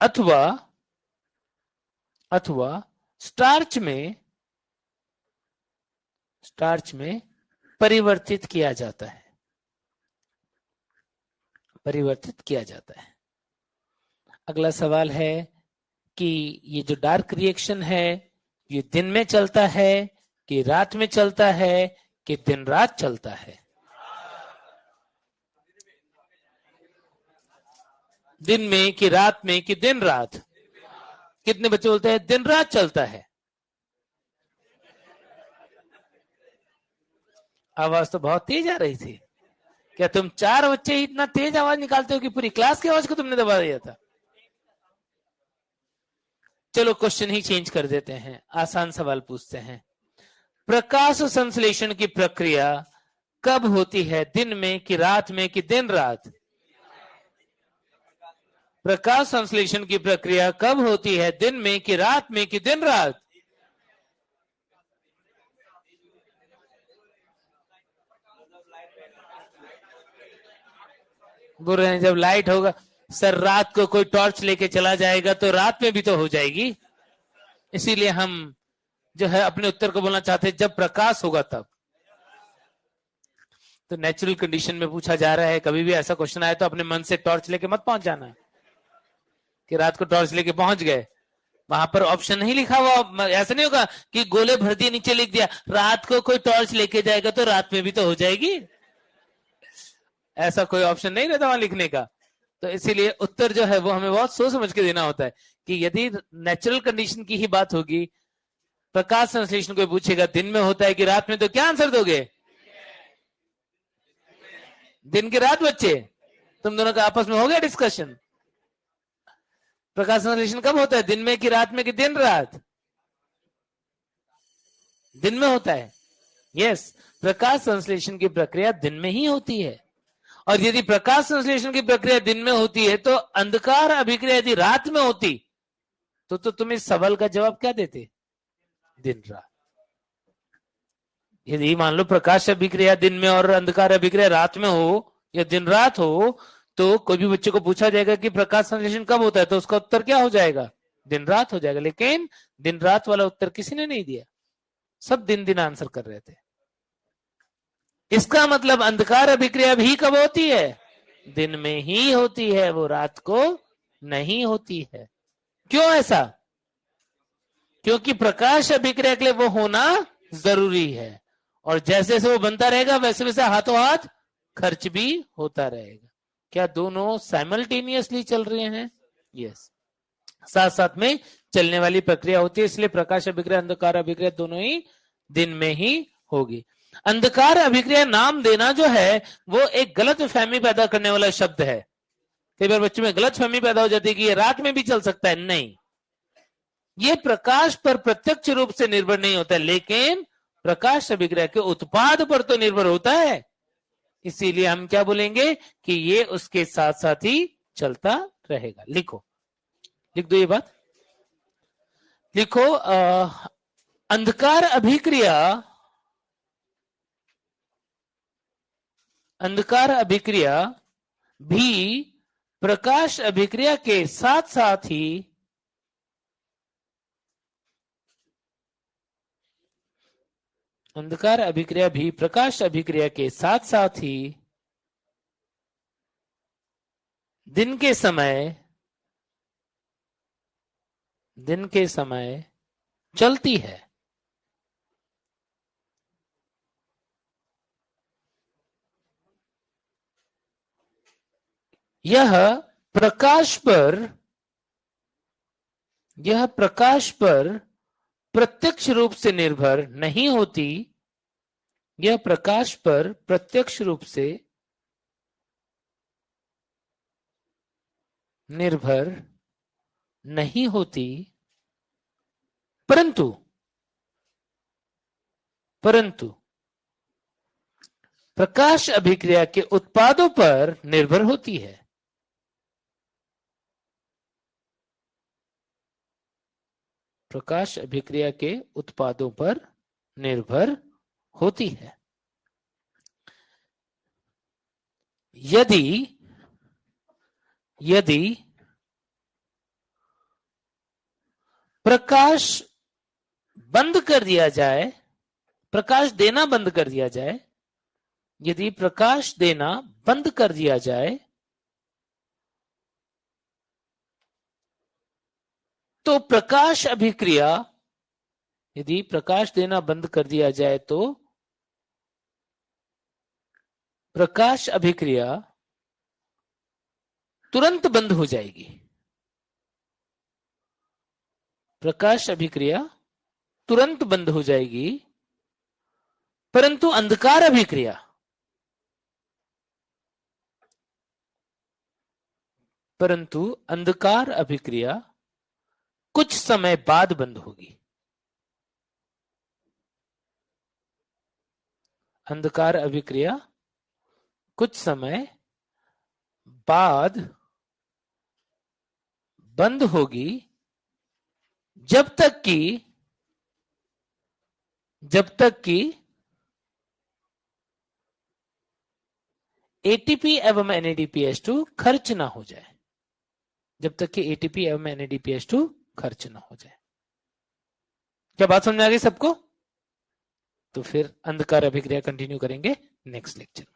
Speaker 1: अथवा स्टार्च में परिवर्तित किया जाता है। परिवर्तित किया जाता है। अगला सवाल है कि ये जो डार्क रिएक्शन है ये दिन में चलता है कि रात में चलता है कि दिन रात चलता है? दिन में कि रात में कि दिन रात? कितने बच्चे बोलते हैं दिन रात चलता है? आवाज तो बहुत तेज आ रही थी। क्या तुम 4 बच्चे ही इतना तेज आवाज निकालते हो कि पूरी क्लास की आवाज को तुमने दबा दिया था? चलो क्वेश्चन ही चेंज कर देते हैं, आसान सवाल पूछते हैं। प्रकाश संश्लेषण की प्रक्रिया कब होती है, दिन में कि रात में कि दिन रात? प्रकाश संश्लेषण की प्रक्रिया कब होती है, दिन में कि रात में कि दिन रात? बोल रहे हैं जब लाइट होगा। सर रात को कोई टॉर्च लेके चला जाएगा तो रात में भी तो हो जाएगी, इसीलिए हम जो है अपने उत्तर को बोलना चाहते हैं जब प्रकाश होगा तब। तो नेचुरल कंडीशन में पूछा जा रहा है, कभी भी ऐसा क्वेश्चन आए तो अपने मन से टॉर्च लेके मत पहुंच जाना कि रात को टॉर्च लेके पहुंच गए। वहां पर ऑप्शन नहीं लिखा हुआ, ऐसा नहीं होगा कि गोले भर दिए नीचे लिख दिया रात को कोई टॉर्च लेके जाएगा तो रात में भी तो हो जाएगी, ऐसा कोई ऑप्शन नहीं रहता वहां लिखने का। तो इसीलिए उत्तर जो है वो हमें बहुत सोच समझ के देना होता है कि यदि नेचुरल कंडीशन की ही बात होगी, प्रकाश संश्लेषण कोई पूछेगा दिन में होता है कि रात में, तो क्या आंसर दोगे? दिन की रात बच्चे, तुम दोनों का आपस में हो गया डिस्कशन। प्रकाश संश्लेषण कब होता है, दिन में कि रात में कि दिन रात? दिन में होता है। यस, प्रकाश संश्लेषण की प्रक्रिया दिन में ही होती है। और यदि प्रकाश संश्लेषण की प्रक्रिया दिन में होती है तो अंधकार अभिक्रिया यदि रात में होती तो तुम इस सवाल का जवाब क्या देते? दिन रात। यदि मान लो प्रकाश अभिक्रिया दिन में और अंधकार अभिक्रिया रात में हो या दिन रात हो, तो कोई भी बच्चे को पूछा जाएगा कि प्रकाश संश्लेषण कब होता है तो उसका उत्तर क्या हो जाएगा? दिन रात हो जाएगा। लेकिन दिन रात वाला उत्तर किसी ने नहीं दिया, सब दिन दिन आंसर कर रहे थे। इसका मतलब अंधकार अभिक्रिया भी कब होती है? दिन में ही होती है, वो रात को नहीं होती है। क्यों ऐसा? क्योंकि प्रकाश अभिक्रिया के लिए वो होना जरूरी है, और जैसे जैसे वो बनता रहेगा वैसे वैसे हाथों हाथ खर्च भी होता रहेगा। क्या दोनों साइमल्टेनियसली चल रहे हैं? यस, साथ साथ में चलने वाली प्रक्रिया होती है, इसलिए प्रकाश अभिक्रिया अंधकार अभिक्रिया दोनों ही दिन में ही होगी। अंधकार अभिक्रिया नाम देना जो है वो एक गलत फहमी पैदा करने वाला शब्द है। कई बार बच्चों में गलत फहमी पैदा हो जाती है कि ये रात में भी चल सकता है। नहीं, ये प्रकाश पर प्रत्यक्ष रूप से निर्भर नहीं होता है, लेकिन प्रकाश अभिक्रिया के उत्पाद पर तो निर्भर होता है। इसीलिए हम क्या बोलेंगे कि ये उसके साथ साथ ही चलता रहेगा। लिखो, लिख दो ये बात, लिखो। अंधकार अभिक्रिया, अंधकार अभिक्रिया भी प्रकाश अभिक्रिया के साथ साथ ही अंधकार अभिक्रिया भी प्रकाश अभिक्रिया के साथ साथ ही दिन के समय चलती है। यह प्रकाश पर प्रत्यक्ष रूप से निर्भर नहीं होती। यह प्रकाश पर प्रत्यक्ष रूप से निर्भर नहीं होती, परंतु प्रकाश अभिक्रिया के उत्पादों पर निर्भर होती है। प्रकाश अभिक्रिया के उत्पादों पर निर्भर होती है। यदि प्रकाश बंद कर दिया जाए, प्रकाश देना बंद कर दिया जाए, यदि प्रकाश देना बंद कर दिया जाए तो प्रकाश अभिक्रिया, यदि प्रकाश देना बंद कर दिया जाए तो प्रकाश अभिक्रिया तुरंत बंद हो जाएगी। प्रकाश अभिक्रिया तुरंत बंद हो जाएगी, परंतु अंधकार अभिक्रिया कुछ समय बाद बंद होगी। अंधकार अभिक्रिया कुछ समय बाद बंद होगी, जब तक कि एटीपी एवं NADPH2 खर्च ना हो जाए। जब तक कि एटीपी एवं NADPH2 खर्च ना हो जाए। क्या बात समझ में आ गई सबको? तो फिर अंधकार अभिक्रिया कंटिन्यू करेंगे नेक्स्ट लेक्चर में।